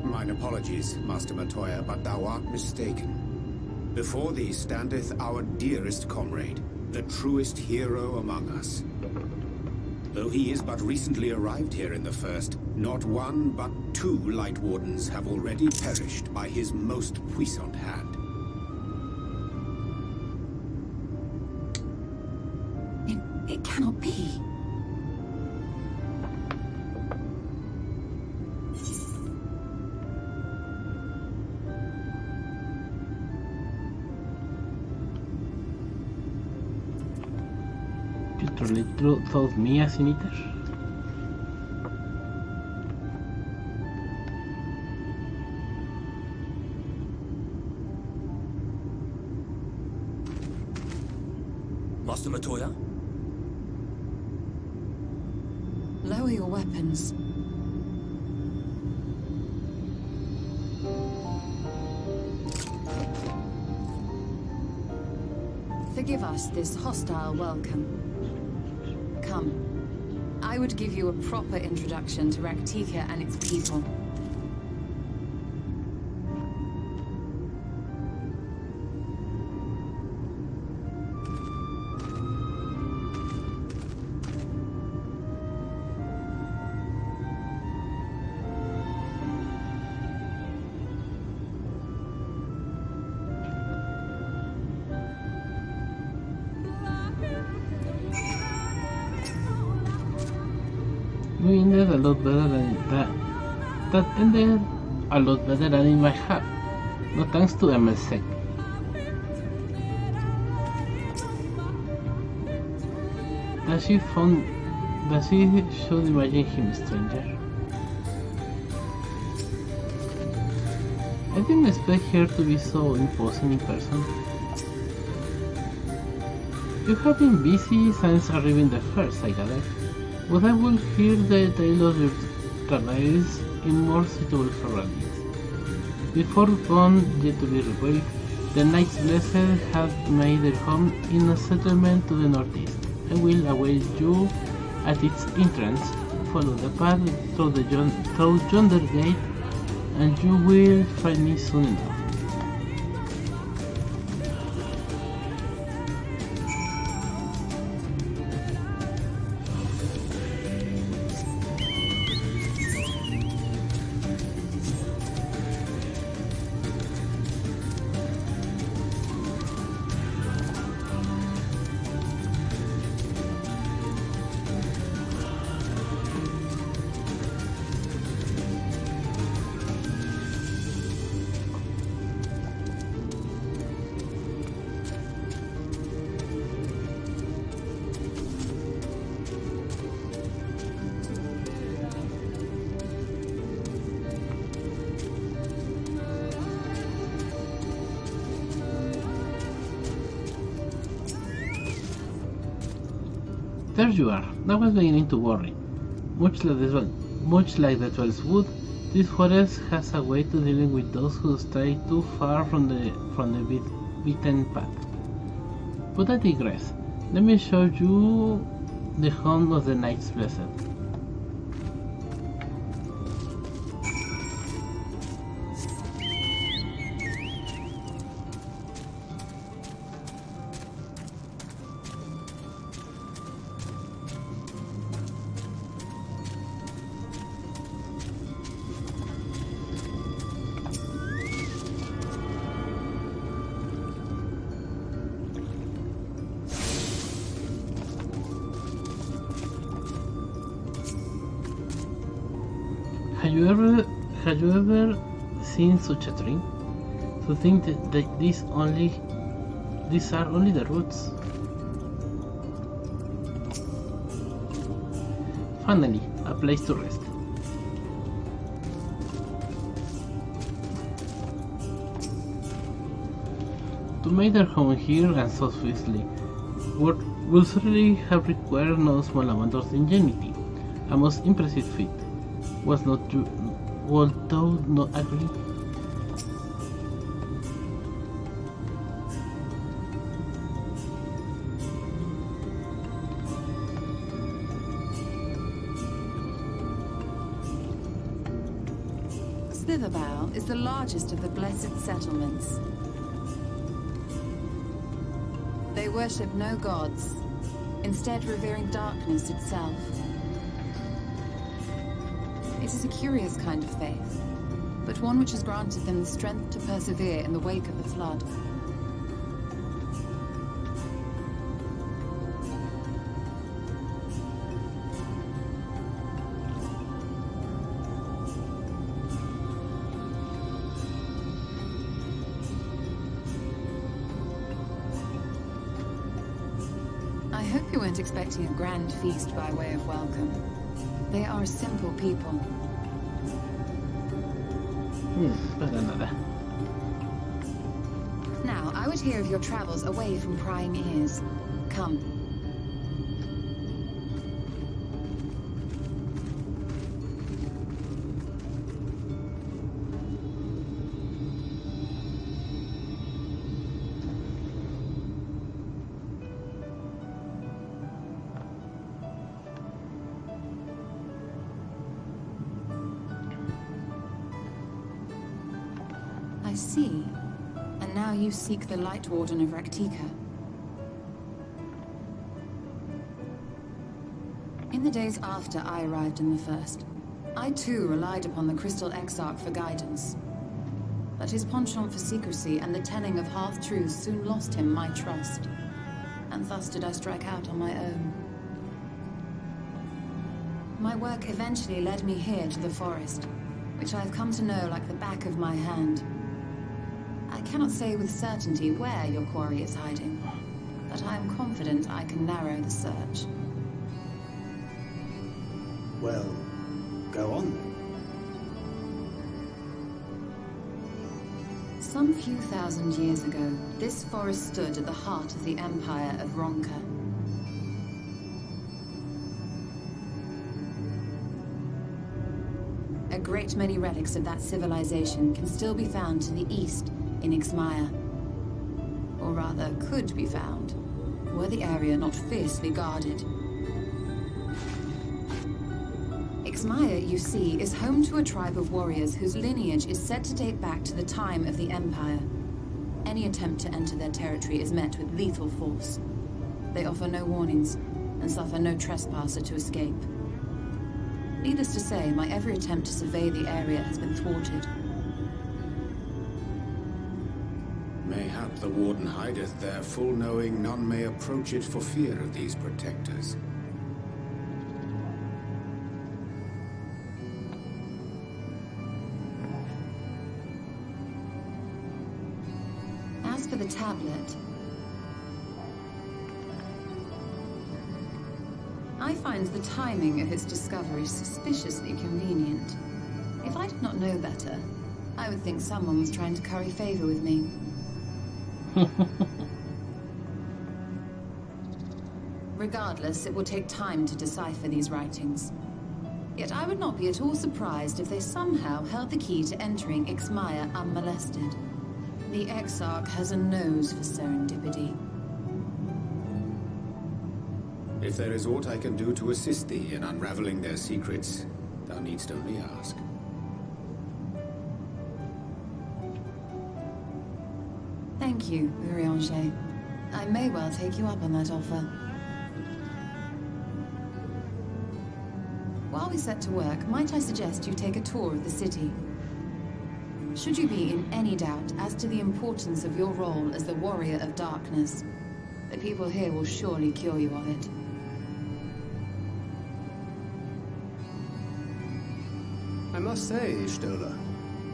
Mine apologies, Master Matoya, but thou art mistaken. Before thee standeth our dearest comrade, the truest hero among us. Though he is but recently arrived here in the First, not one but two Light Wardens have already perished by his most puissant hand. It cannot be. Little thought me as Sin Eater. Master Matoya? Lower your weapons. Forgive us this hostile welcome. Come. I would give you a proper introduction to Raktika and its people. I mean, that's a lot better than that. That ended a lot better than it might have, no thanks to MSEC. Does she should imagine him stranger? I didn't expect her to be so imposing in person. You have been busy since arriving the first, I gather, but I will hear the tale of your travels in more suitable surroundings. Before gone yet to be rebuilt, the Knights Blessed have made their home in a settlement to the northeast. I will await you at its entrance. Follow the path through yonder gate, and you will find me soon enough. There you are. I was beginning to worry. Much like the Twelves would, this forest has a way to dealing with those who stray too far from the beaten path. But I digress. Let me show you the home of the Knights Blessed. Have you ever seen such a tree? To think that these are only the roots. Finally, a place to rest. To make their home here and so swiftly will certainly have required no small amount of ingenuity. A most impressive feat. Was not true, although not agree. Slitherbough is the largest of the blessed settlements. They worship no gods, instead revering darkness itself. It is a curious kind of faith, but one which has granted them the strength to persevere in the wake of the flood. I hope you weren't expecting a grand feast by way of welcome. They are simple people. Para nada. Now, I would hear of your travels away from prying ears. Come. I see. And now you seek the Light Warden of Raktika. In the days after I arrived in the First, I too relied upon the Crystal Exarch for guidance. But his penchant for secrecy and the telling of half-truths soon lost him my trust. And thus did I strike out on my own. My work eventually led me here to the forest, which I have come to know like the back of my hand. I cannot say with certainty where your quarry is hiding, but I am confident I can narrow the search. Well, go on then. Some few thousand years ago, this forest stood at the heart of the Empire of Ronka. A great many relics of that civilization can still be found to the east in Ixmaya. Or rather, could be found, were the area not fiercely guarded. Ixmaya, you see, is home to a tribe of warriors whose lineage is said to date back to the time of the Empire. Any attempt to enter their territory is met with lethal force. They offer no warnings, and suffer no trespasser to escape. Needless to say, my every attempt to survey the area has been thwarted. Mayhap the Warden hideth there, full knowing none may approach it for fear of these protectors. As for the tablet, I find the timing of its discovery suspiciously convenient. If I did not know better, I would think someone was trying to curry favor with me. Regardless, it will take time to decipher these writings. Yet I would not be at all surprised if they somehow held the key to entering Ixmaya unmolested. The Exarch has a nose for serendipity. If there is aught I can do to assist thee in unraveling their secrets, thou needst only ask. Thank you, Urianger. I may well take you up on that offer. While we set to work, might I suggest you take a tour of the city? Should you be in any doubt as to the importance of your role as the Warrior of Darkness, the people here will surely cure you of it. I must say, Ishtola,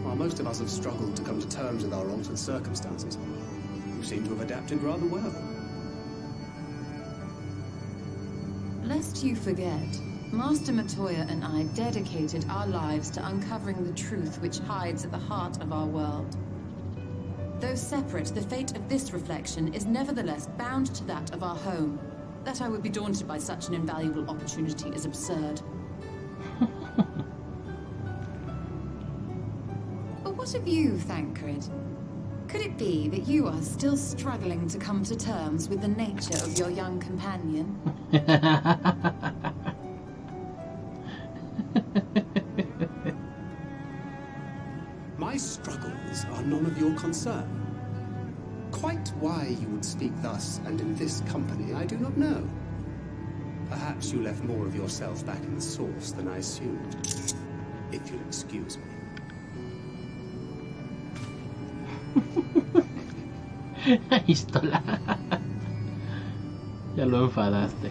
while most of us have struggled to come to terms with our altered circumstances, you seem to have adapted rather well. Lest you forget, Master Matoya and I dedicated our lives to uncovering the truth which hides at the heart of our world. Though separate, the fate of this reflection is nevertheless bound to that of our home. That I would be daunted by such an invaluable opportunity is absurd. But what of you, Thancred? Could it be that you are still struggling to come to terms with the nature of your young companion? My struggles are none of your concern. Quite why you would speak thus and in this company, I do not know. Perhaps you left more of yourself back in the source than I assumed. If you'll excuse me. Pistola. Ya lo enfadaste.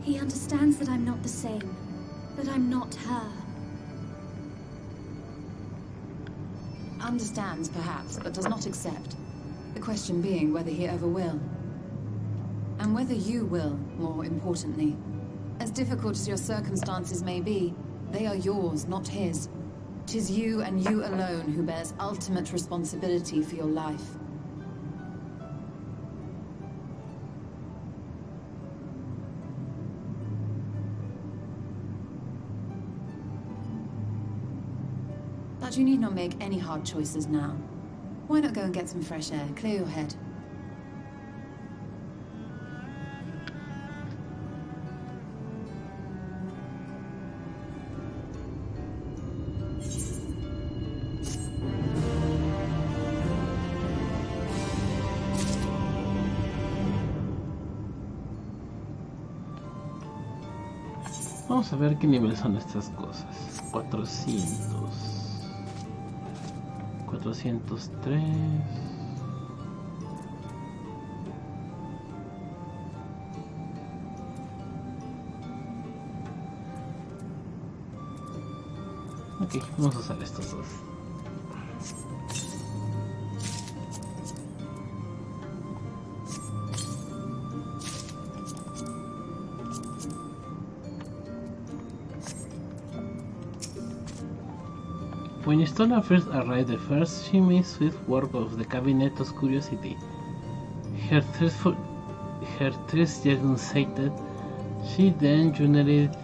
He understands that I'm not the same. That I'm not her. Understands, perhaps, but does not accept. The question being whether he ever will. And whether you will, more importantly. As difficult as your circumstances may be, they are yours, not his. 'Tis you and you alone who bears ultimate responsibility for your life. But you need not make any hard choices now. Why not go and get some fresh air, clear your head? Vamos a ver qué nivel son estas cosas. 400. 403. Ok, vamos a usar estos dos. When Stola first arrived the first, she made swift work of the cabinet of curiosity. Her thirst sated, she then journeyed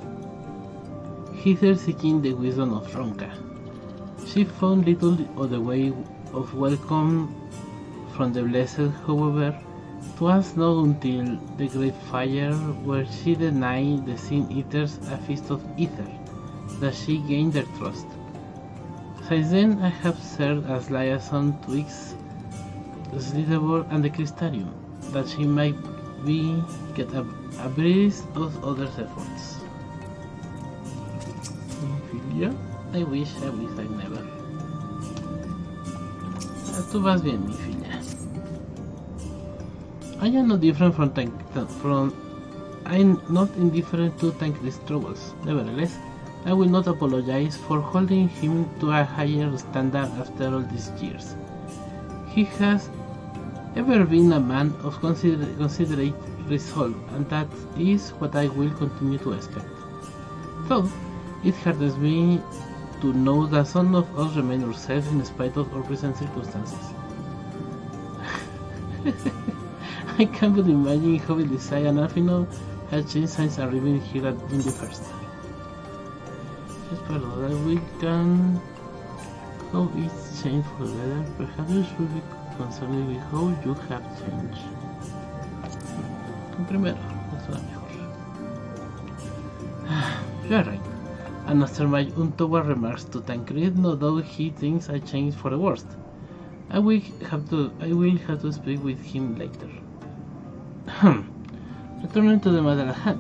hither seeking the wisdom of Ronka. She found little other way of welcome from the blessed, however. 'Twas not until the great fire, where she denied the sin-eaters a feast of ether, that she gained their trust. Since then I have served as liaison twixt Slitherboard and the Crystarium, that she might get a breeze of others' efforts. Filia? I wish I never. Tú vas bien, mi filia. I am not different I am not indifferent to Tancred's troubles. Nevertheless, I will not apologize for holding him to a higher standard after all these years. He has ever been a man of considerate resolve, and that is what I will continue to expect. Though it hardens me to know that some of us remain ourselves in spite of our present circumstances. I can't but imagine how Elisai and Alfino had changed since arriving here in the first. We can how it's changed for the better. Perhaps you should be concerned with how you have changed. Primero, eso es mejor. You are right. And after my untoward remarks to Tancred, no doubt he thinks I changed for the worst. I will have to speak with him later. Returning to the matter at hand,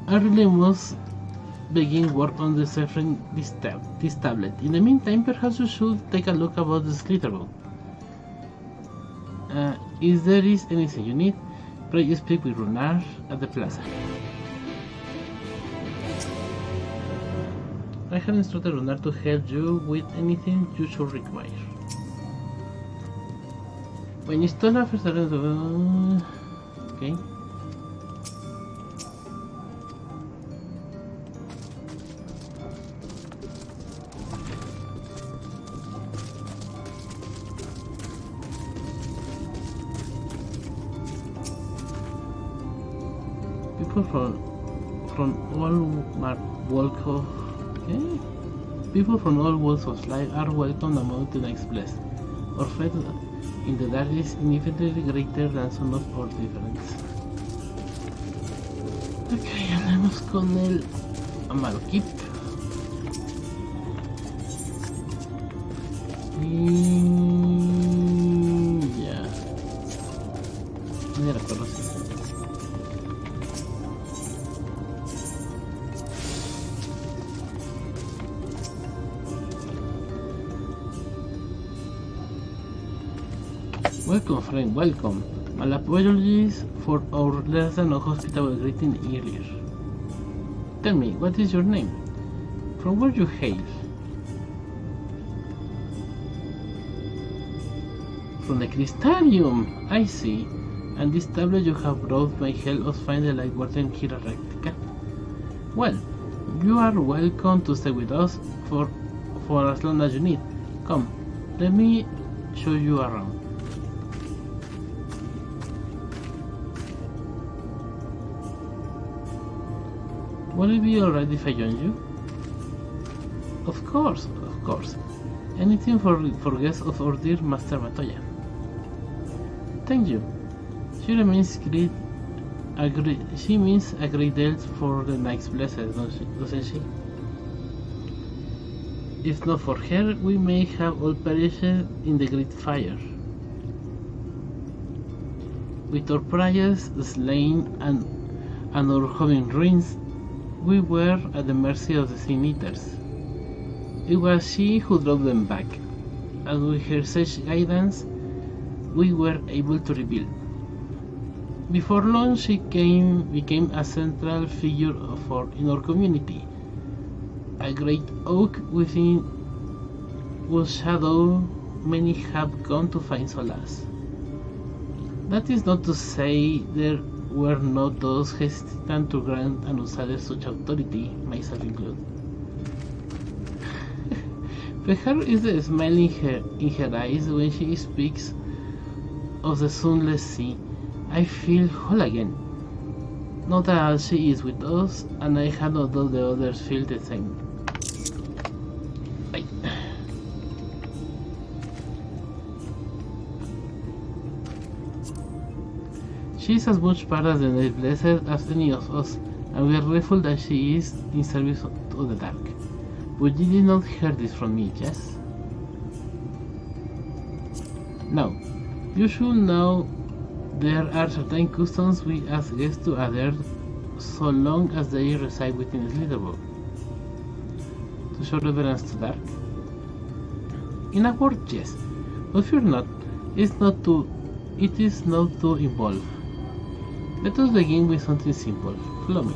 I really must begin work on deciphering this tablet. In the meantime, perhaps you should take a look about the Slitherboard. If there is anything you need, pray speak with Runar at the plaza. I have instructed Runar to help you with anything you should require. When you stole a first okay. People from all walks of life are welcome among the next blessed, or fed in the dark is infinitely greater than some of our difference. Ok, andamos con el Amalokip. Y ya. No era por así. Welcome, friend, welcome. My apologies for our less than hospitable greeting earlier. Tell me, what is your name? From where you hail? From the Crystarium, I see. And this tablet you have brought may help us find the Light Warden Hierarchica. Well, you are welcome to stay with us for as long as you need. Come, let me show you around. Will it be alright if I join you? Of course. Anything for guests of our dear Master Matoya. Thank you. She means a great deal for the Knight's Blessed, doesn't she? If not for her, we may have all perished in the great fire. With our prayers slain and our hovering ruins, we were at the mercy of the sin-eaters. It was she who drove them back, and with her sage guidance, we were able to rebuild. Before long, she became a central figure in our community. a great oak within whose shadow many have gone to find solace. That is not to say there were not those hesitant to grant an outsider such authority, myself included. Perhaps is the smile in her eyes when she speaks of the sunless sea. I feel whole again. Know that she is with us, and I have no doubt the others feel the same. Right. She is as much part of the blessed as any of us, and we are grateful that she is in service of the dark. But you did not hear this from me, yes? Now, you should know there are certain customs we ask guests to adhere so long as they reside within this little book. To show reverence to dark. In a word, yes, but fear not. It is not too involved. Let us begin with something simple. Follow me.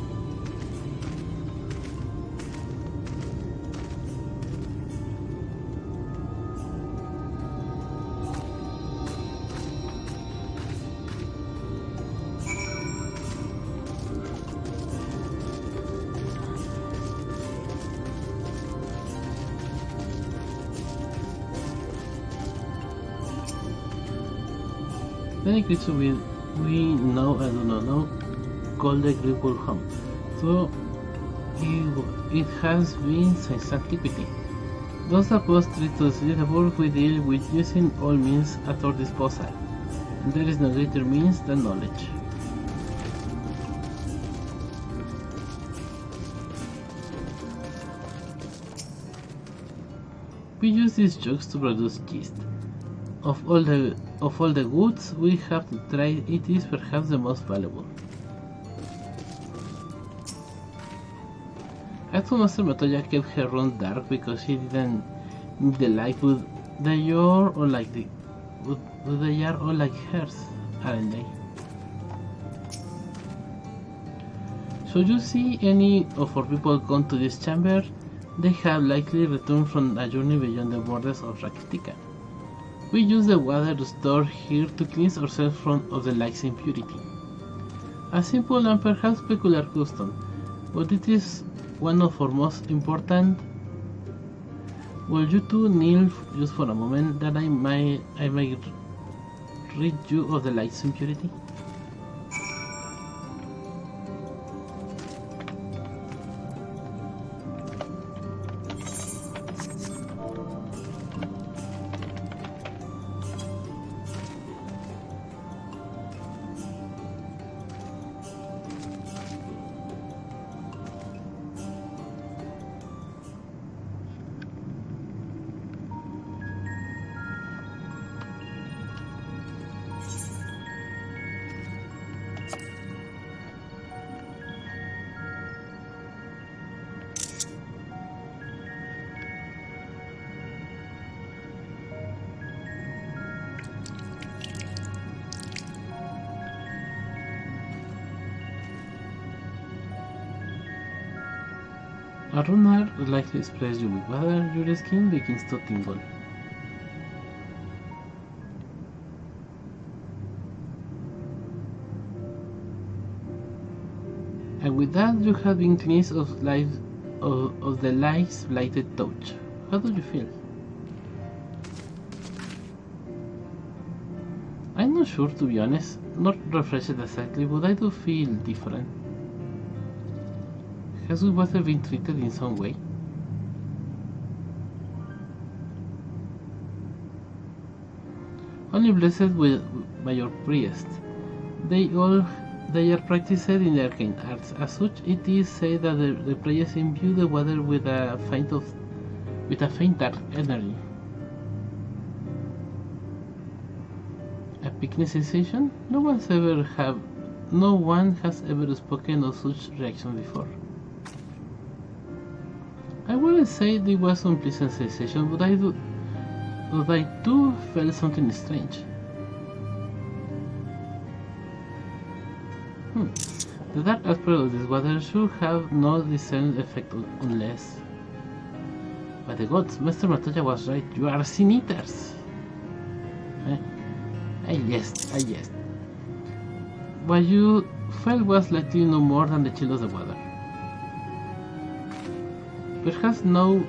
Many creatures we know and do not know call the Gripple home, so it has been since antiquity. Those opposed to Slytherin we deal with using all means at our disposal, and there is no greater means than knowledge. We use these jugs to produce yeast. Of all the goods we have to try, it is perhaps the most valuable. Master Matoya kept her room dark because she didn't need the light, but they are all like hers, aren't they? So you see any of our people come to this chamber, they have likely returned from a journey beyond the borders of Rakitika. We use the water stored here to cleanse ourselves of the light's impurity. A simple and perhaps peculiar custom, but it is one of our most important. Will you two kneel just for a moment that I may rid you of the light's impurity? A runner likely sprays you with water, your skin begins to tingle. And with that you have been cleansed of the light's blighted touch. How do you feel? I'm not sure, to be honest, not refreshed exactly, but I do feel different. Has the water been treated in some way? Only blessed by your priests. They are practiced in the arcane arts. As such, it is said that the priests imbue the water with a faint dark energy. A picnic sensation? No one has ever spoken of such reaction before. I wouldn't say it was an unpleasant sensation, but I too felt something strange. The dark aspect of this water should have no discernible effect unless... By the gods, Master Matoya was right. You are sin eaters. I jest. What you felt was likely no more than the chill of the weather. Perhaps now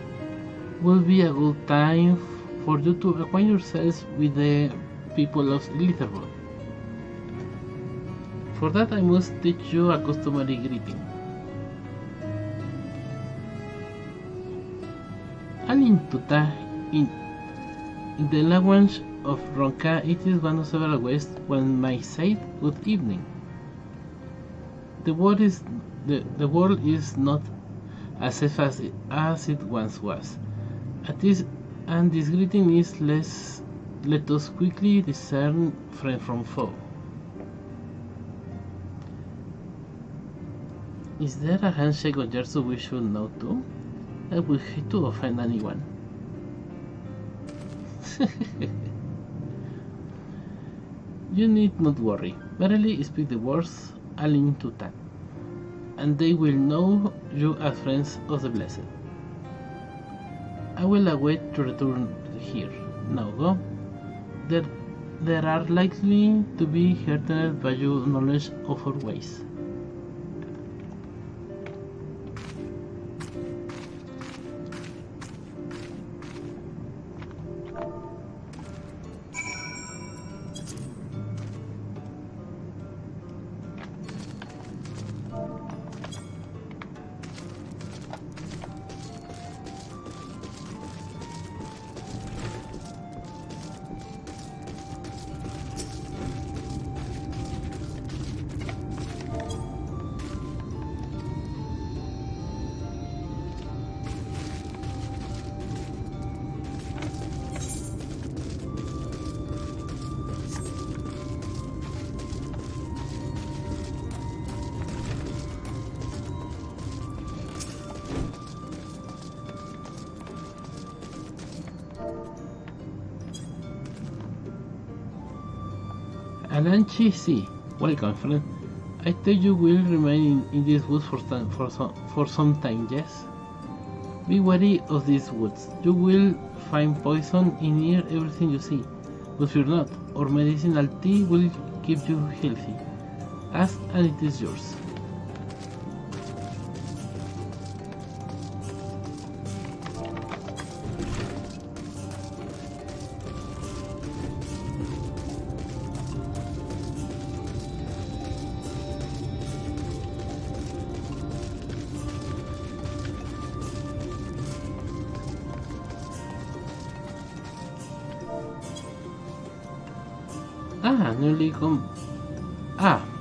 will be a good time for you to acquaint yourselves with the people of Litherwood. For that I must teach you a customary greeting. Alintuta, in the language of Ronca, it is one of several ways one might say good evening. The world is not as safe as it once was. And this greeting is less. Let us quickly discern friend from foe. Is there a handshake or Jersu we should know too? I would hate to offend anyone. You need not worry. Verily speak the words Alin Tutan, and they will know you as friends of the Blessed. I will await your return here. Now go. There are likely to be heartened by your knowledge of our ways. Alanchi, see. Welcome, friend. I thought you will remain in these woods for some time, yes? Be wary of these woods. You will find poison in near everything you see. But fear not, our medicinal tea will keep you healthy. Ask and it is yours.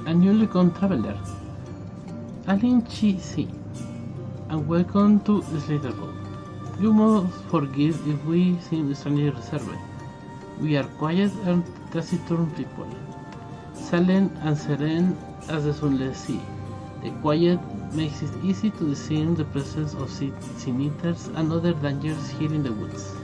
A newly come traveler. Alin Chi Si, and welcome to Slitherwood. You must forgive if we seem strangely reserved. We are quiet and taciturn people, silent and serene as the sunless sea. The quiet makes it easy to discern the presence of sin eaters and other dangers here in the woods.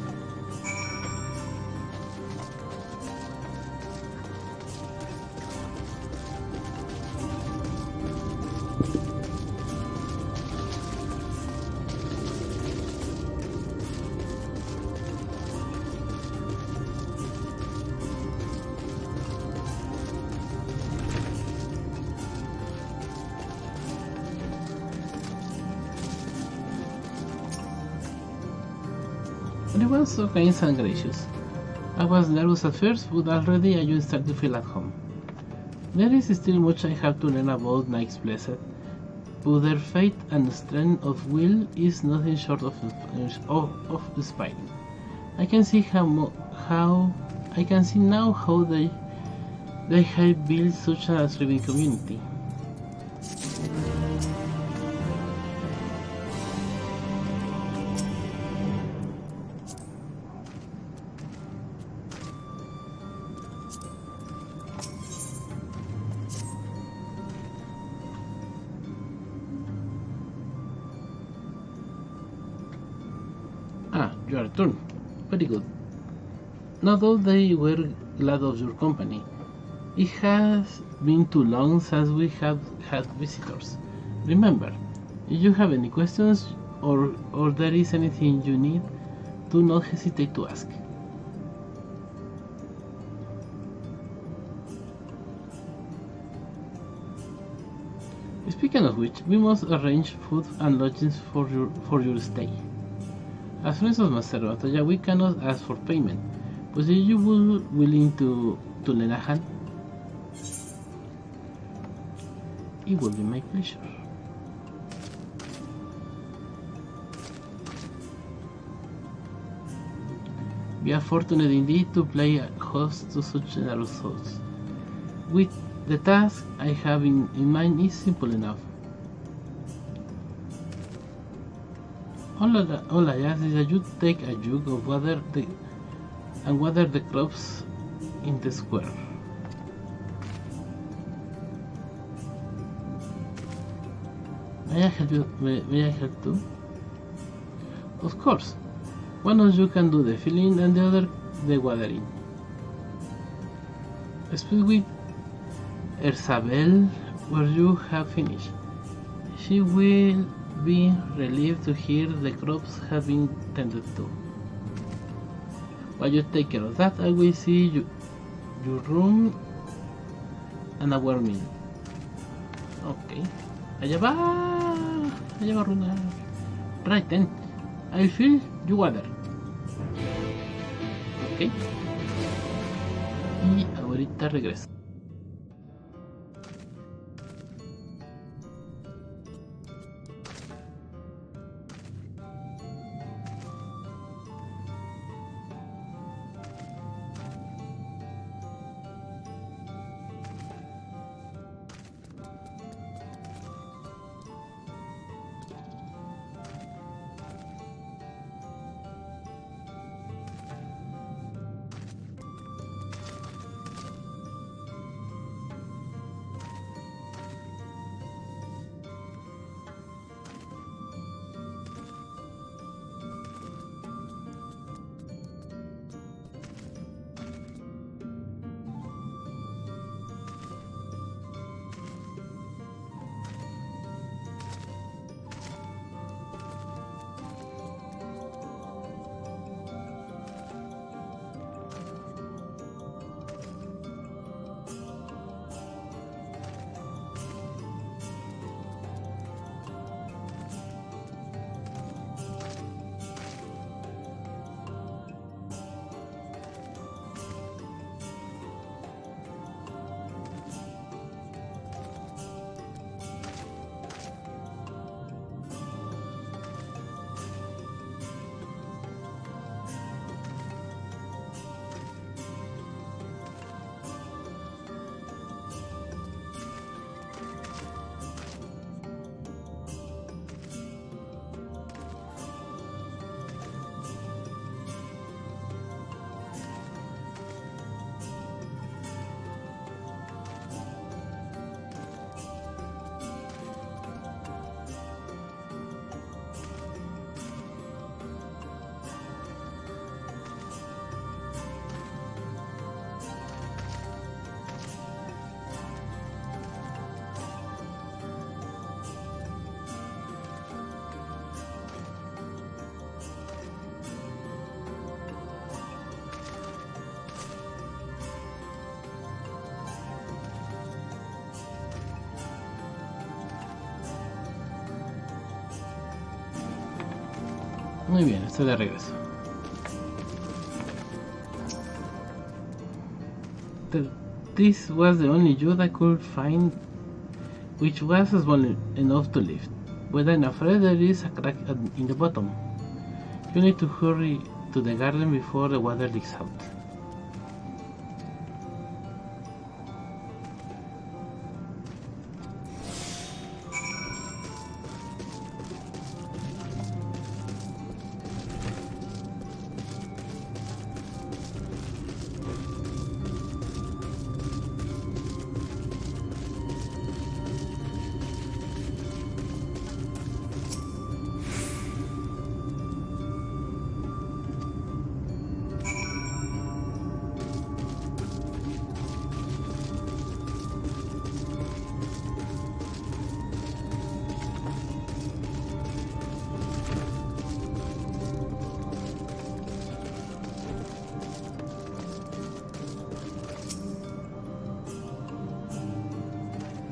Everyone so kind and gracious. I was nervous at first, but already I started to feel at home. There is still much I have to learn about Knights Blessed, but their faith and strength of will is nothing short of inspiring. I can see now how they have built such a thriving community. Your turn. Very good. Now though they were glad of your company. It has been too long since we have had visitors. Remember, if you have any questions or there is anything you need, do not hesitate to ask. Speaking of which, we must arrange food and lodgings for your stay. As friends of Master Batalla, we cannot ask for payment, but if you were willing to lend a hand, it would be my pleasure. We are fortunate indeed to play host to such generous souls. With the task I have in mind is simple enough. All I ask is that you take a jug of water and water the crops in the square. May I help you? May I help too? Of course. One of you can do the filling and the other the watering. Speak with Erzabel where you have finished. She will be relieved to hear the crops have been tended to. While you take care of that, I will see your room and our meal. Okay. Allá va Runa. Right then, I fill you water. Ok. Y ahorita regreso. Muy bien, estoy de regreso. This was the only jewel I could find which was small enough to lift, but I'm afraid there is a crack in the bottom. You need to hurry to the garden before the water leaks out.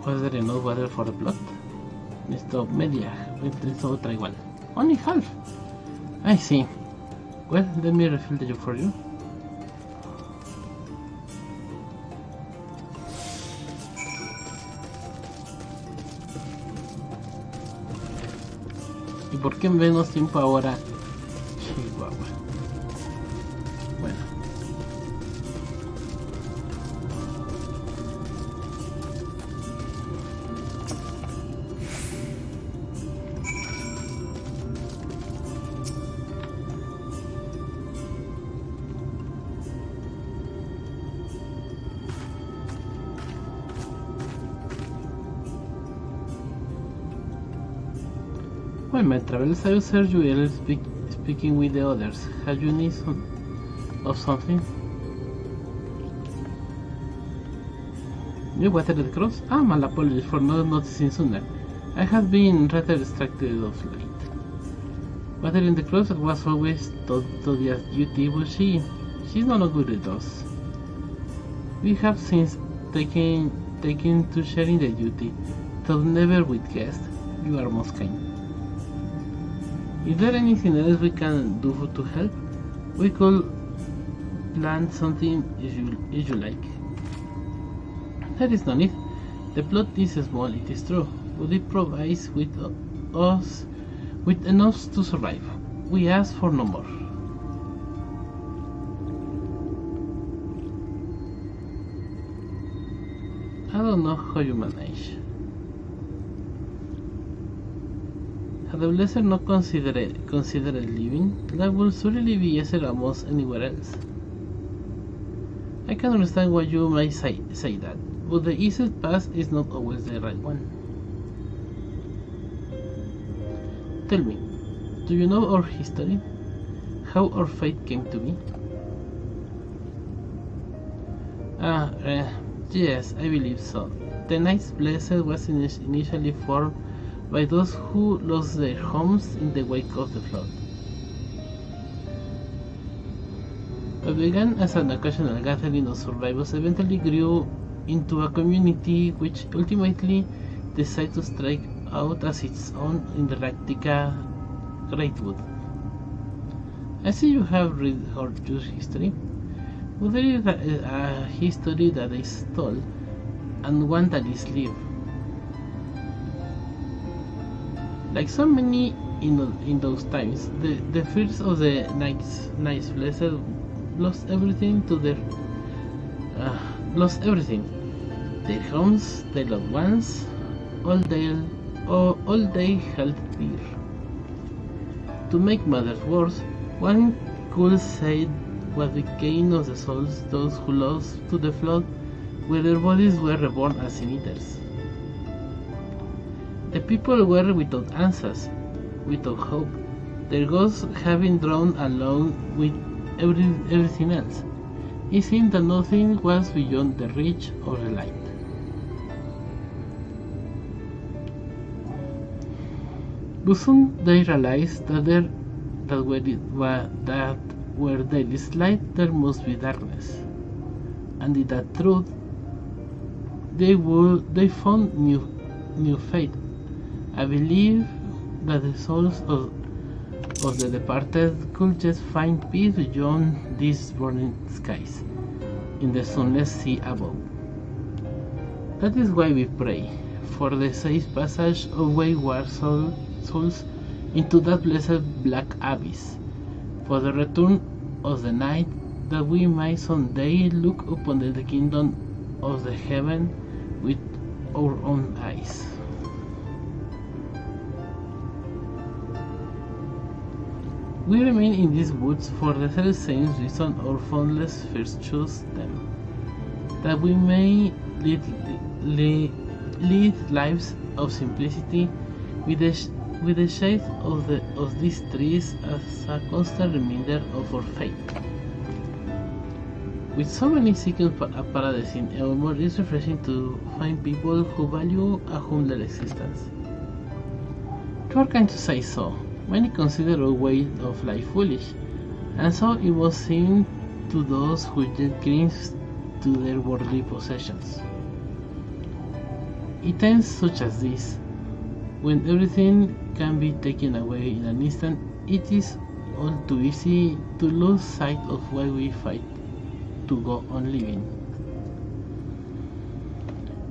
Was there enough water for the plot? Necesito media. Necesito otra igual. Only half. I see. Well, let me refill the jug for you. ¿Y por qué menos tiempo ahora? Chihuahua. Bueno. When my travels, I observe you earlier speaking with the others. Have you need of something? You watered the cross? Ah, my apologies for not noticing sooner. I have been rather distracted of late. Watering the cross was always Todia's duty, but she's not good at us. We have since taken to sharing the duty, though never with guests. You are most kind. Is there anything else we can do to help? We could plan something if you like. There is no need. The plot is small, it is true, but it provides us with enough to survive. We ask for no more. I don't know how you manage. Had the Blesser not considered leaving, that would surely be easier almost anywhere else. I can understand why you might say that, but the easiest path is not always the right one. Tell me, do you know our history? How our fate came to be? Yes, I believe so. The Knight's Blessed was initially formed by those who lost their homes in the wake of the flood. What began as an occasional gathering of survivors eventually grew into a community which ultimately decided to strike out as its own in the Galactica Greatwood. I see you have read our history. But there is a history that is told and one that is lived. Like so many in those times, the first of the Knight's Blessed lost everything their homes, their loved ones, all they held dear. To make matters worse, one could say what became of the souls those who lost to the flood, where their bodies were reborn as sin-eaters. The people were without answers, without hope, their ghosts having drawn along with everything else. It seemed that nothing was beyond the reach of the light. But soon they realized that where there is light, there must be darkness, and in that truth, they found new fate. I believe that the souls of the departed could just find peace beyond these burning skies, in the sunless sea above. That is why we pray for the safe passage of wayward souls into that blessed black abyss, for the return of the night, that we might someday look upon the kingdom of the heaven with our own eyes. We remain in these woods for the very same reason our foundless first chose them, that we may lead lives of simplicity with the shade of these trees as a constant reminder of our faith. With so many seeking a paradise in Elmore, it's refreshing to find people who value a humbler existence. You are kind to say so. Many consider our way of life foolish, and so it was seen to those who just cling to their worldly possessions. In times such as this, when everything can be taken away in an instant, it is all too easy to lose sight of why we fight to go on living.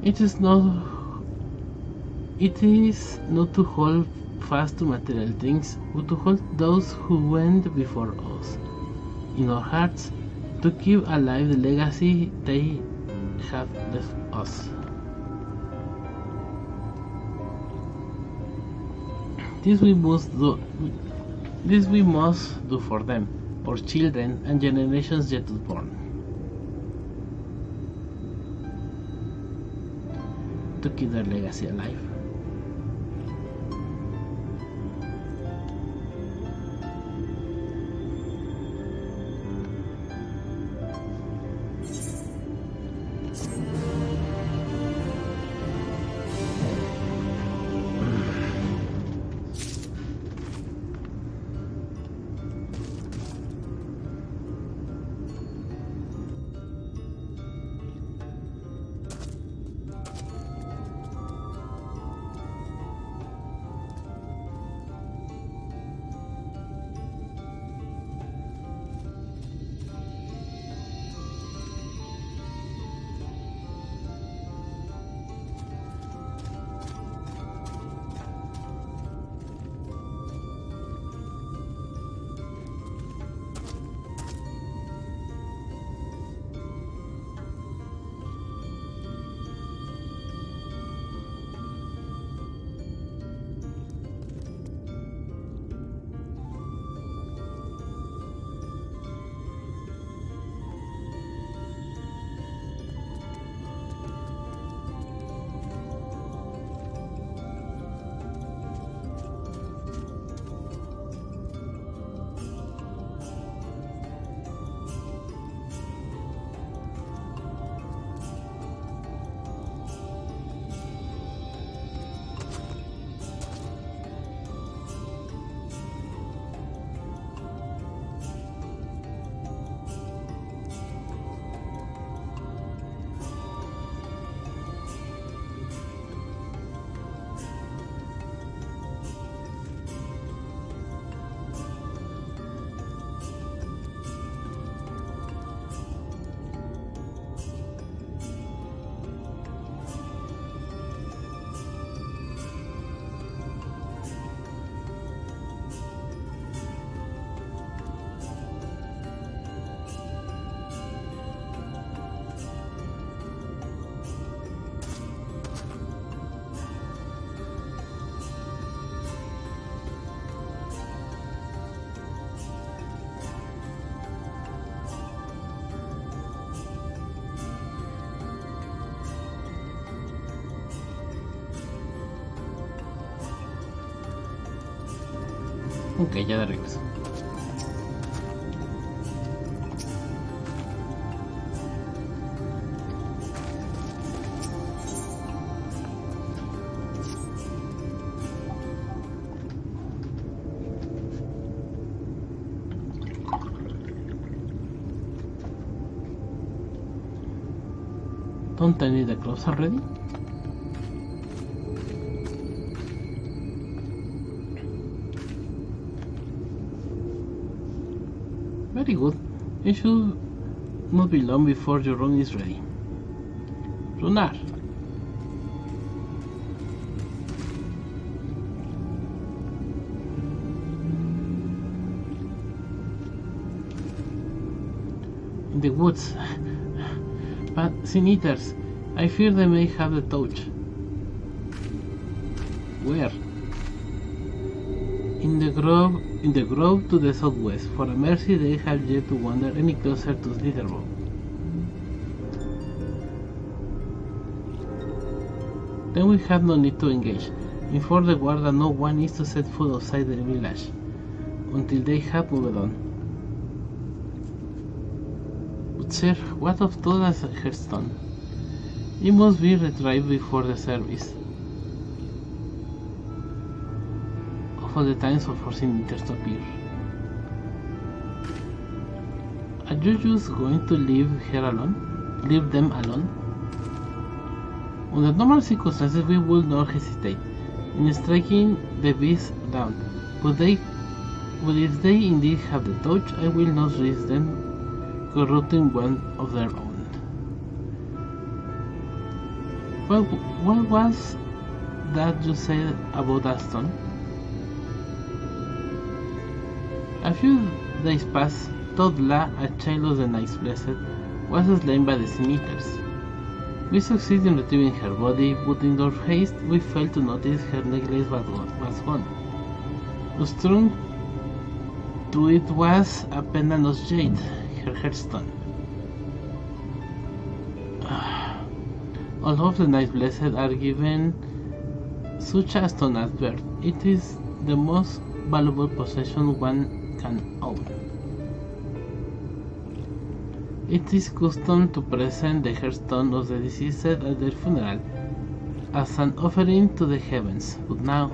It is not to hold fast to material things, but to hold those who went before us in our hearts, to keep alive the legacy they have left us. This we must do for them, our children, and generations yet unborn. To keep their legacy alive. Ok, ya de regreso. Don't I need the clothes already? Very good. It should not be long before your run is ready. Runner. In the woods. But sin eaters, I fear they may have the touch. Where? In the grove to the southwest. For a mercy they have yet to wander any closer to Slitherbow. Then we have no need to engage. Inform the guard that no one is to set foot outside the village until they have moved on. But sir, what of Thomas Hearthstone? It must be retrieved before the service. Of the times of forcing eaters to appear. Are you just going to leave her alone? Leave them alone? Under normal circumstances, we would not hesitate in striking the beast down, but if they indeed have the touch, I will not risk them corrupting one of their own. What was that you said about Aston? A few days passed. Todla, a child of the Knights Blessed, was slain by the Sin Eaters. We succeeded in retrieving her body, but in our haste we failed to notice her necklace was gone. Strung to it was a pendant of jade, her hearthstone. All of the Knights Blessed are given such a stone at birth. It is the most valuable possession one can own. It is custom to present the hearthstone of the deceased at their funeral as an offering to the heavens, but now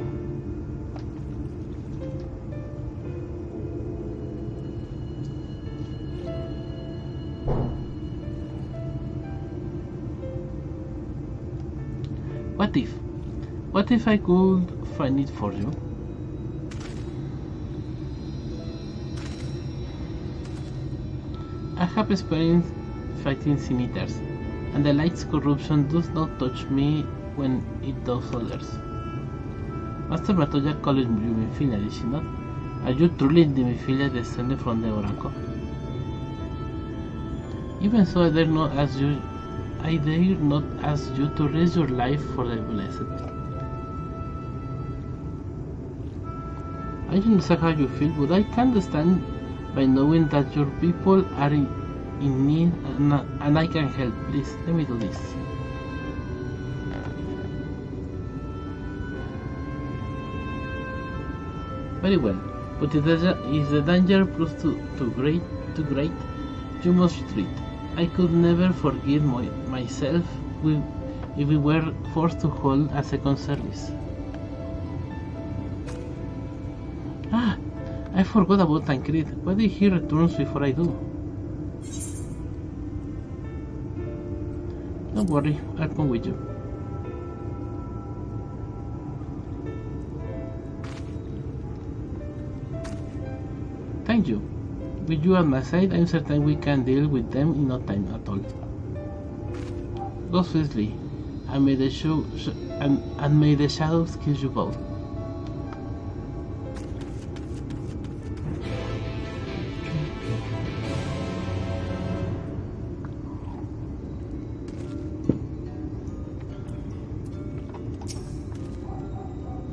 What if I could find it for you? I have experience fighting Sin Eaters, and the light's corruption does not touch me when it does others. Master Matoya called you Mephilia, did she not? Are you truly the Mephilia descended from the Oracle? Even so, I dare not ask you to risk your life for the blessed. I understand how you feel, but I can't understand by knowing that your people are in need and I can help. Please, let me do this. Very well, but if the danger proves too great, you must retreat. I could never forgive myself if we were forced to hold a second service. I forgot about Tancred. What if he returns before I do? Don't worry, I'll come with you. Thank you. With you at my side, I'm certain we can deal with them in no time at all. Go swiftly, and may the shadows kiss you both.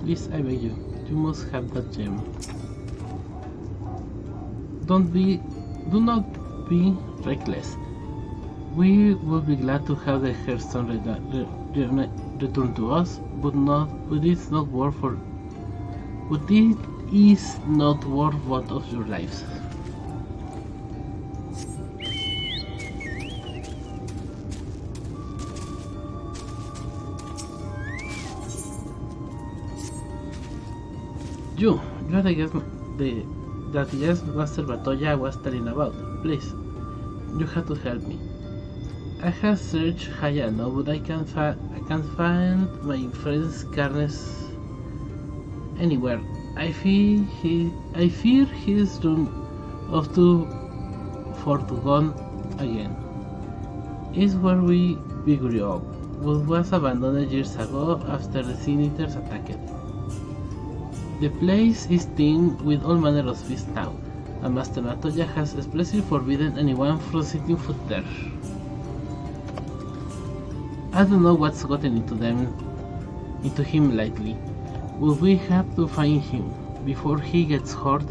Please, I beg you, you must have that gem. Do not be reckless. We will be glad to have the hearthstone returned to us, but it is not worth both of your lives. You are the guest that Master Matoya was telling about. Please, you have to help me. I have searched high and low, but I can't find my friend's Carnes anywhere. I fear he's run off for to gone again. It's where we grew up, but was abandoned years ago after the Sin Eaters attacked. The place is teemed with all manner of beasts now, and Master Matoya has expressly forbidden anyone from setting foot there. I don't know what's gotten into him lately, but we have to find him before he gets hurt.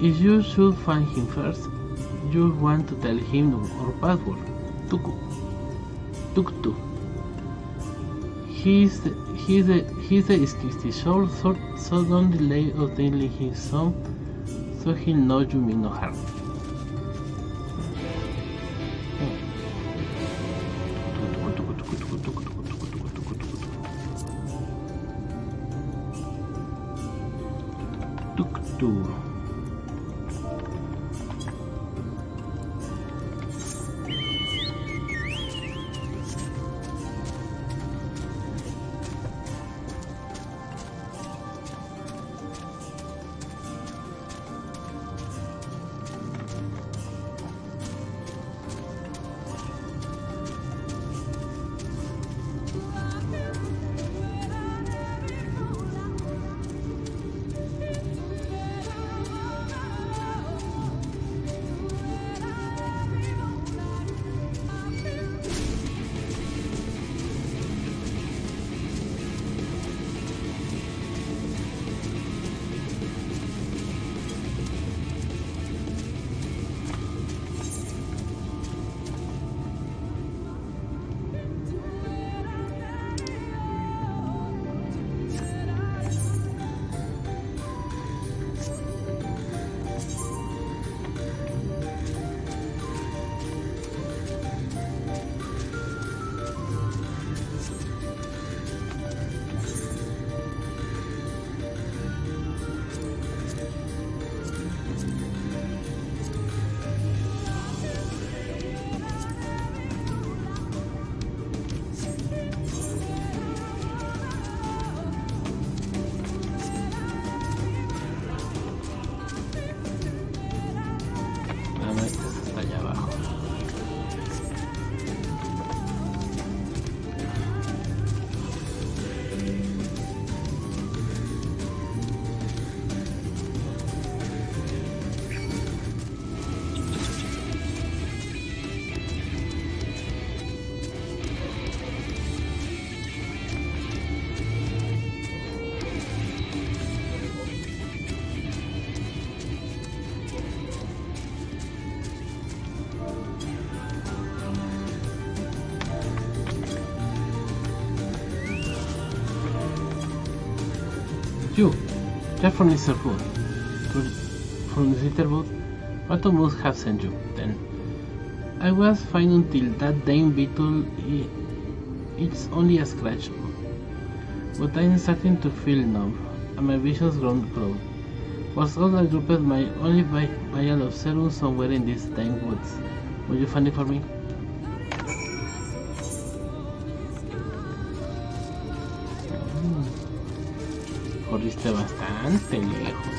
If you should find him first, you'll want to tell him our password, Tuktu. He's the skifty sword, so don't delay ordaining him some, so he'll know you mean no harm. Tuktu. You're from Listerwood. From Listerwood? What must have sent you, then? I was fine until that damn beetle. It's only a scratch. But I'm starting to feel numb, and my vision's grown cloud. Was all I dropped my only vial of serum somewhere in these damn woods? Will you find it for me? Corriste bastante lejos.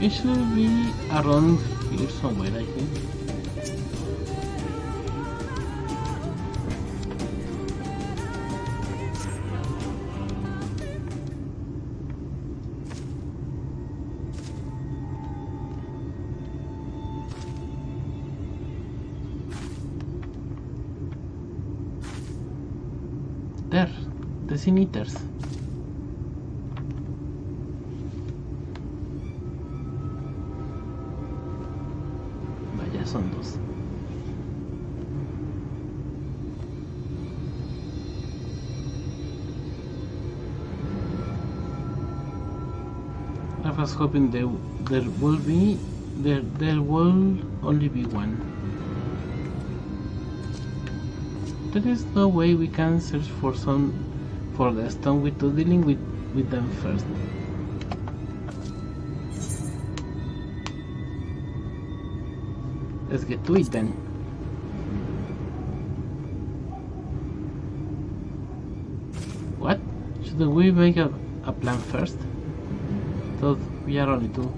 It should be around here somewhere, I think. There, the Sin Eaters. Vaya, son dos. I was hoping there will only be one. There is no way we can search for the stone without dealing with them first. Let's get to it then. What? Shouldn't we make a plan first? Thought we are only two.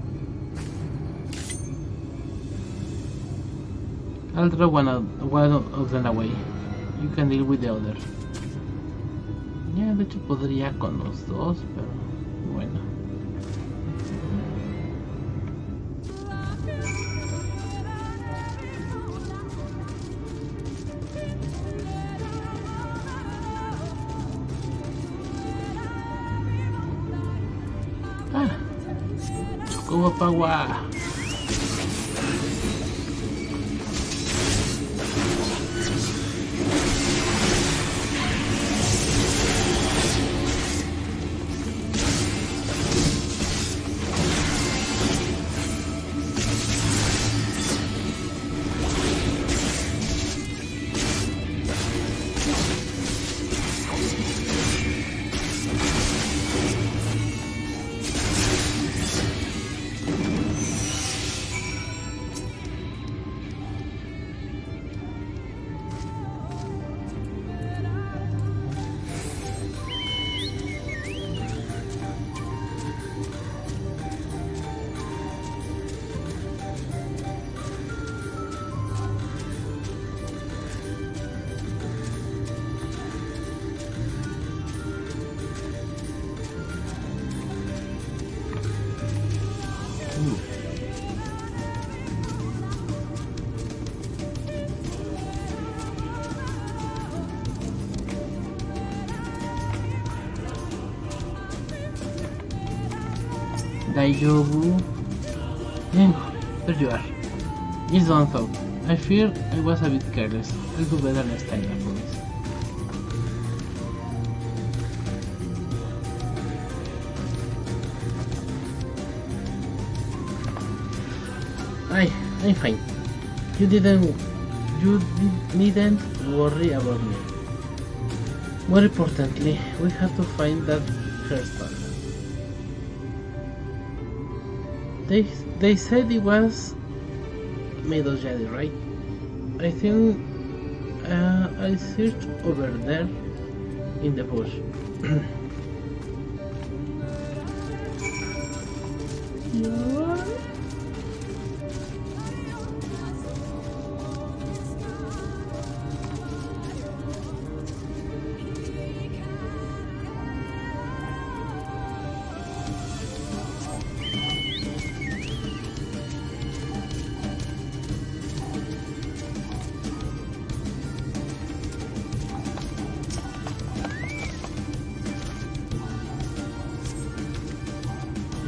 I'll draw one of them away. You can deal with the other. Ya, de hecho podría con los dos, pero bueno. Ah, Chocobo Pagua. Jengo. There you are. It's one thought. I fear I was a bit careless. I'll do better next time, I promise. I'm fine. You needn't worry about me. More importantly, we have to find that crystal. They said it was made of jade, right? I think I searched over there in the bush.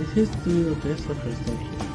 This is to test a crystal here.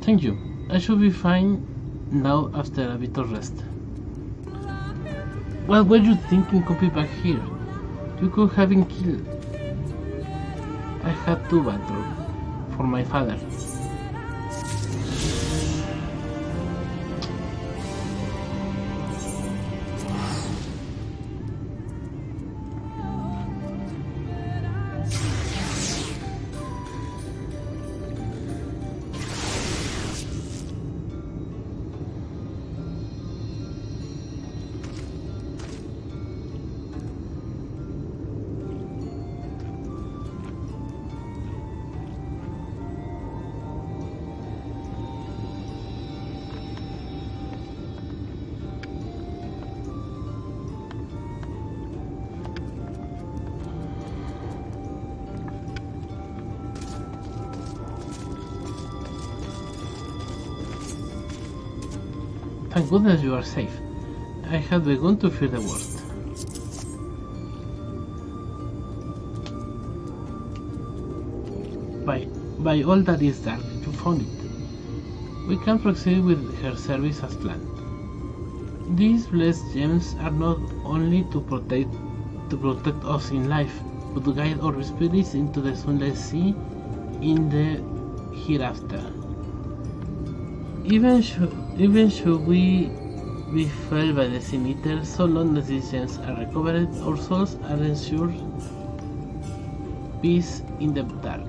Thank you. I should be fine now after a bit of rest. What were you thinking coming back here? You could have been killed. I had to battle for my father. Thank goodness you are safe. I had begun to fear the worst. By all that is dark, you found it. We can proceed with her service as planned. These blessed gems are not only to protect us in life, but to guide our spirits into the sunless sea in the hereafter. Even should we be felled by the Sin Eater, so long as these gems are recovered, our souls are ensured peace in the dark.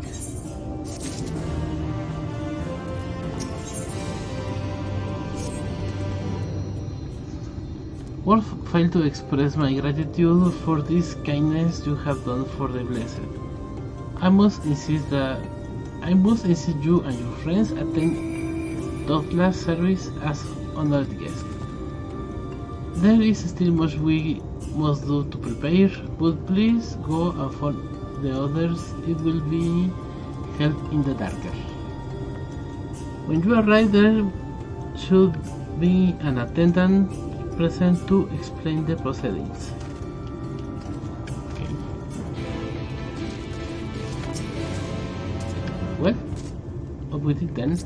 Words fail to express my gratitude for this kindness you have done for the blessed. I must insist you and your friends attend Douglas' service as honored guests. There is still much we must do to prepare, but please go and for the others. It will be held in the darker. When you arrive, there should be an attendant present to explain the proceedings. Okay. Well, up with it then.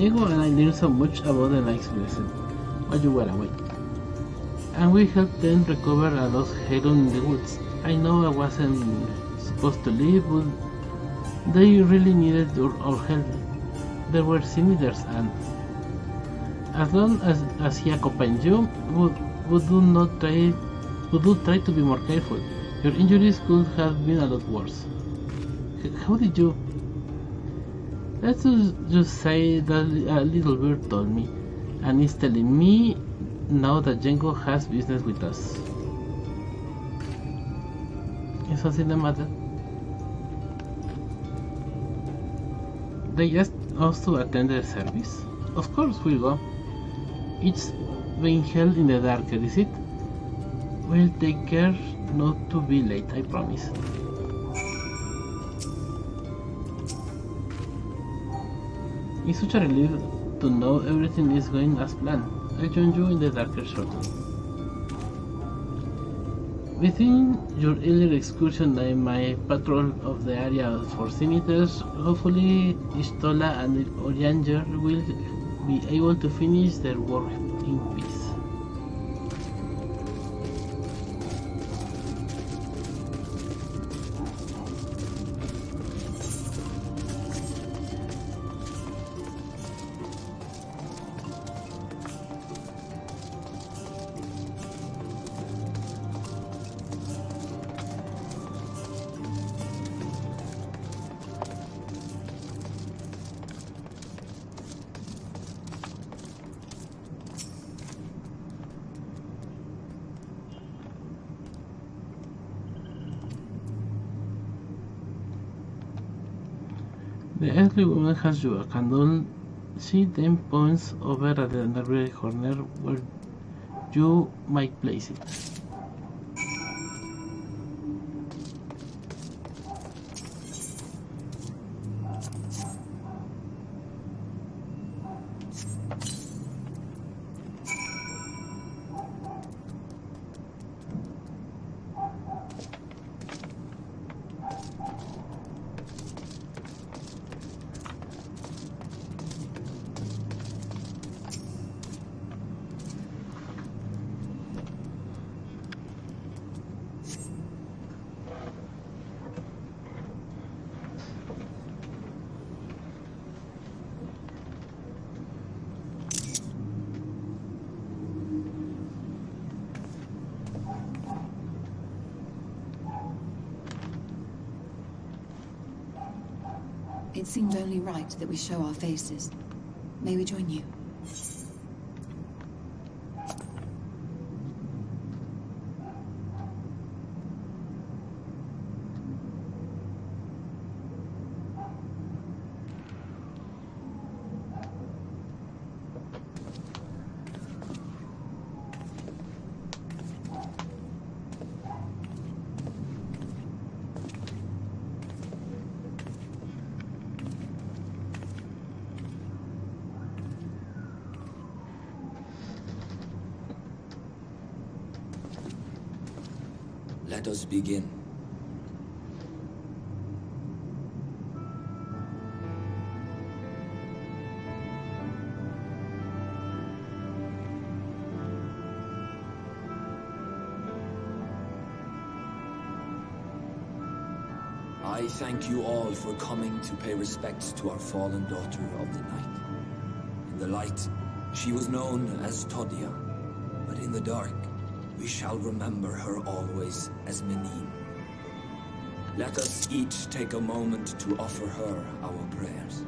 Jengo and I learned so much about the Knight's Blessed while you were away, and we helped them recover a lost heron in the woods. I know I wasn't supposed to leave, but they really needed our help. There were senators, and as long as he accompanied you, would try to be more careful. Your injuries could have been a lot worse. How did you? Let's just say that a little bird told me, and is telling me now that Jengo has business with us. Is something the matter? They asked us to attend their service. Of course we'll go. It's being held in the darker, is it? We'll take care not to be late, I promise. It's such a relief to know everything is going as planned. I'll join you in the darker shortly. Within your earlier excursion and my patrol of the area for senators, hopefully Istola and Orianger will be able to finish their work in peace. The elderly woman has you a candle. She then points over at the library corner where you might place it. It seemed only right that we show our faces. May we join you? Let us begin. I thank you all for coming to pay respects to our fallen daughter of the night. In the light, she was known as Todia, but in the dark, we shall remember her always as Menine. Let us each take a moment to offer her our prayers.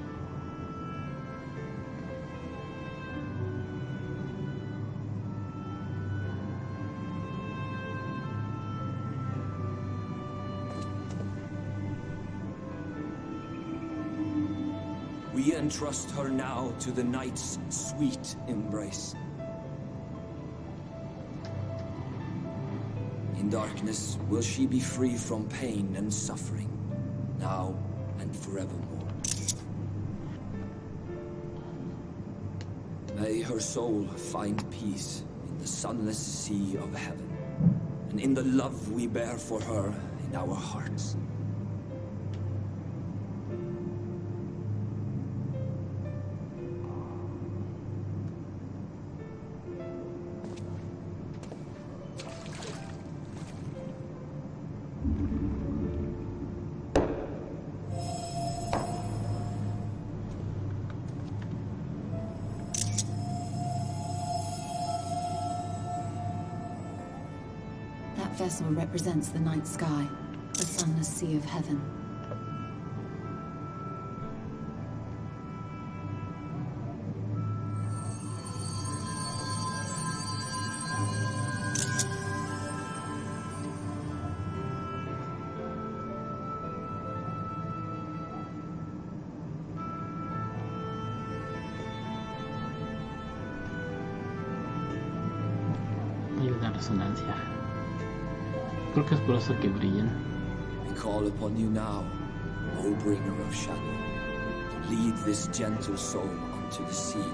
We entrust her now to the night's sweet embrace. In darkness will she be free from pain and suffering, now and forevermore. May her soul find peace in the sunless sea of heaven, and in the love we bear for her in our hearts. That vessel represents the night sky, the sunless sea of heaven. Y una resonancia. Creo que es por eso que brillan. We call upon you now, O bringer of shadow, to lead this gentle soul unto the sea.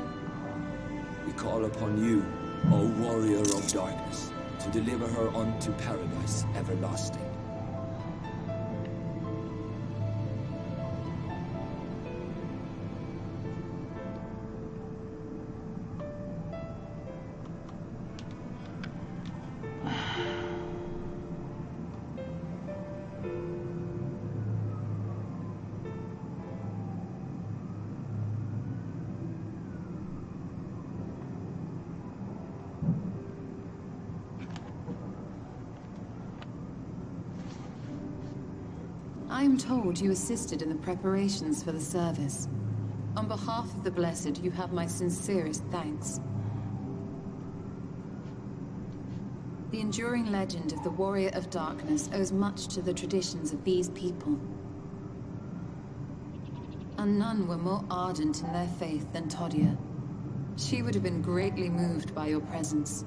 We call upon you, O warrior of darkness, to deliver her unto paradise everlasting. I am told you assisted in the preparations for the service. On behalf of the Blessed, you have my sincerest thanks. The enduring legend of the Warrior of Darkness owes much to the traditions of these people. And none were more ardent in their faith than Todia. She would have been greatly moved by your presence.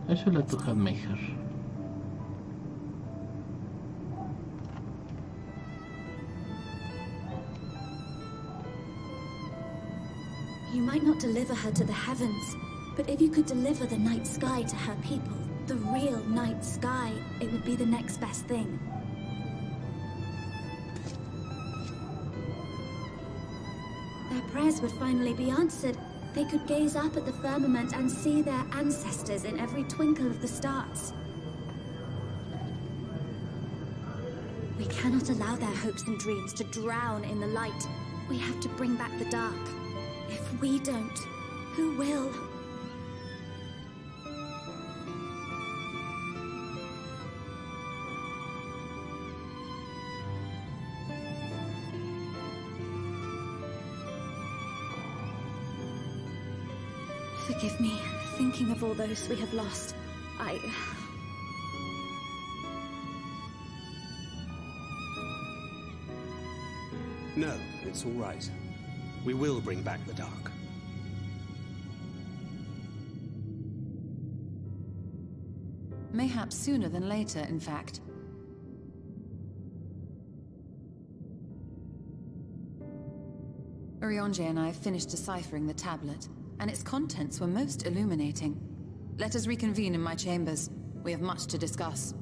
I should like to have met her. You might not deliver her to the heavens, but if you could deliver the night sky to her people, the real night sky, it would be the next best thing. Their prayers would finally be answered. They could gaze up at the firmament and see their ancestors in every twinkle of the stars. We cannot allow their hopes and dreams to drown in the light. We have to bring back the dark. If we don't, who will? Forgive me, thinking of all those we have lost. No, it's all right. We will bring back the dark. Mayhaps sooner than later, in fact. Urianger and I have finished deciphering the tablet, and its contents were most illuminating. Let us reconvene in my chambers. We have much to discuss.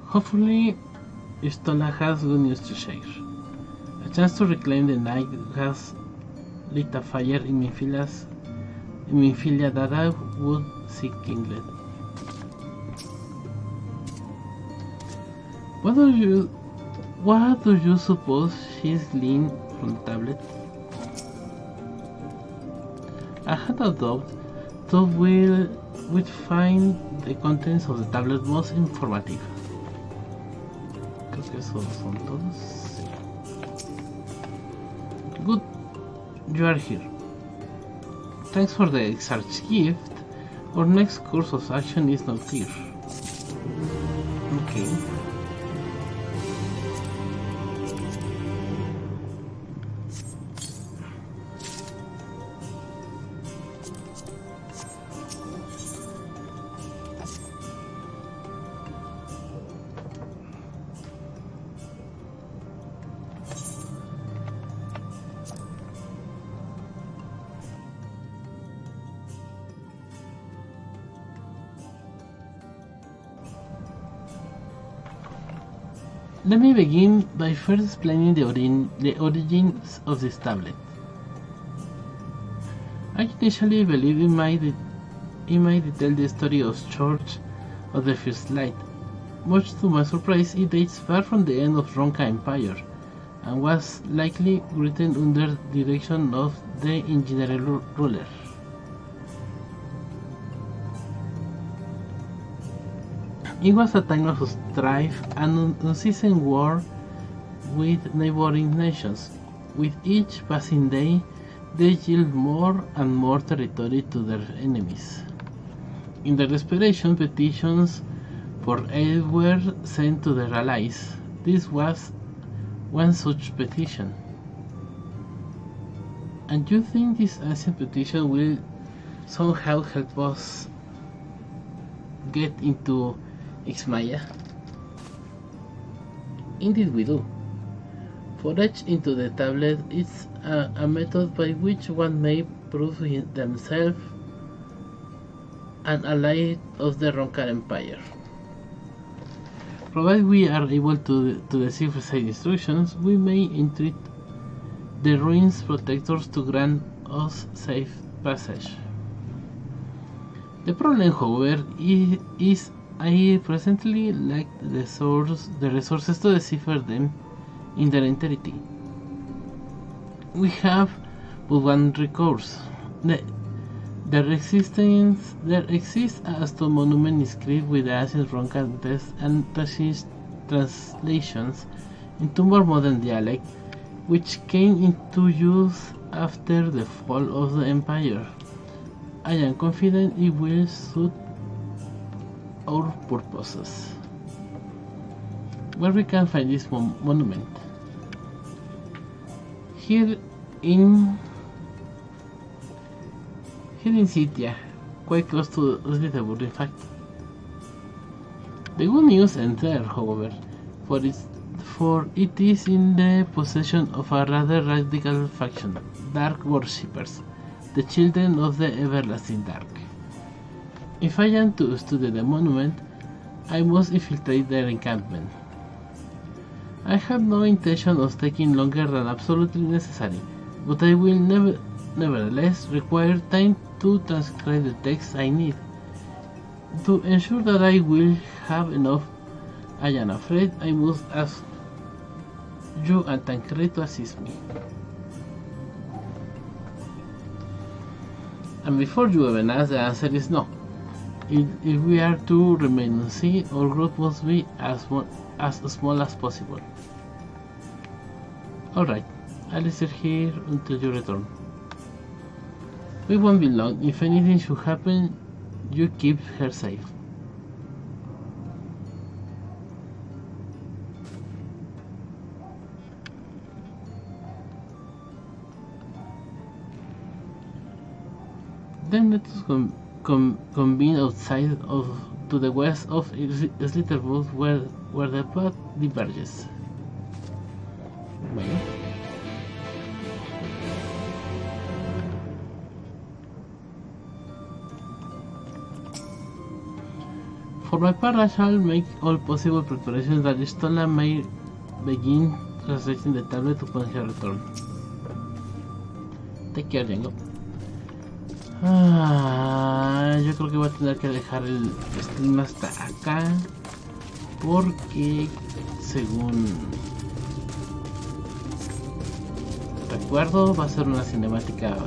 Hopefully, Istola has good news to share. A chance to reclaim the night has lit a fire in Minfilia that I would see kindled. What do you suppose she's gleaned from the tablet? I had a doubt that we'd find the contents of the tablet most informative. Creo que esos son todos. Sí. Good, you are here. Thanks for the exarch gift. Our next course of action is not clear. Okay. Let me begin by first explaining the origins of this tablet. I initially believed it might tell the story of Church of the First Light. Much to my surprise, it dates far from the end of Ronca Empire, and was likely written under the direction of the engineering ruler. It was a time of strife and unceasing war with neighboring nations. With each passing day, they yield more and more territory to their enemies. In their desperation, petitions for aid were sent to their allies. This was one such petition. And you think this ancient petition will somehow help us get into Ixmaya? Indeed we do. Forage into the tablet is a method by which one may prove themselves an ally of the Roncar Empire. Provided we are able to decipher said instructions, we may entreat the ruins protectors to grant us safe passage. The problem, however, is I presently lack the resources to decipher them in their entirety. We have but one recourse. There exists a stone monument inscribed with the ancient Roncar text and Tashish translations into more modern dialect, which came into use after the fall of the empire. I am confident it will suit our purposes. Where we can find this monument? Here in Scythia, quite close to Slytherin, in fact. The good news ends there, however, for it is in the possession of a rather radical faction, Dark Worshippers, the children of the everlasting dark. If I am to study the monument, I must infiltrate their encampment. I have no intention of taking longer than absolutely necessary, but I will nevertheless require time to transcribe the text I need. To ensure that I will have enough, I am afraid I must ask you and Tancred to assist me. And before you even ask, the answer is no. If we are to remain on sea, our growth must be as small as possible. Alright, I'll stay here until you return. We won't be long. If anything should happen, you keep her safe. Then let us convene outside to the west of Slitterwood where the path diverges. Bueno. For my part, I shall make all possible preparations that Stola may begin translating the tablet upon her return. Take care, Jengo. Yo creo que voy a tener que dejar el stream hasta acá porque según recuerdo va a ser una cinemática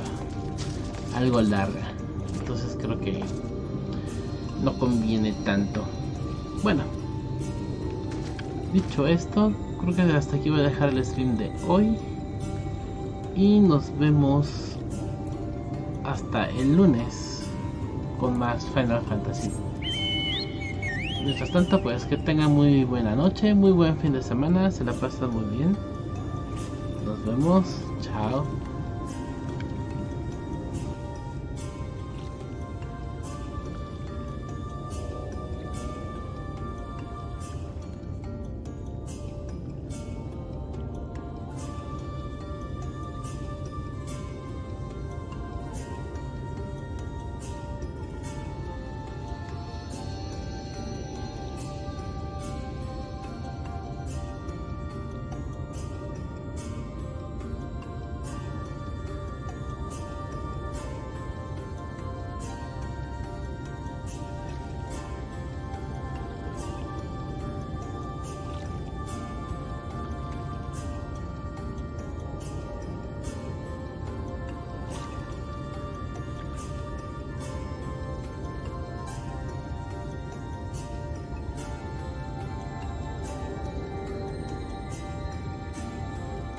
algo larga, entonces creo que no conviene tanto. Bueno, dicho esto, creo que hasta aquí voy a dejar el stream de hoy y nos vemos hasta el lunes con más Final Fantasy. Mientras tanto, pues que tengan muy buena noche, muy buen fin de semana, se la pasan muy bien. Nos vemos, chao.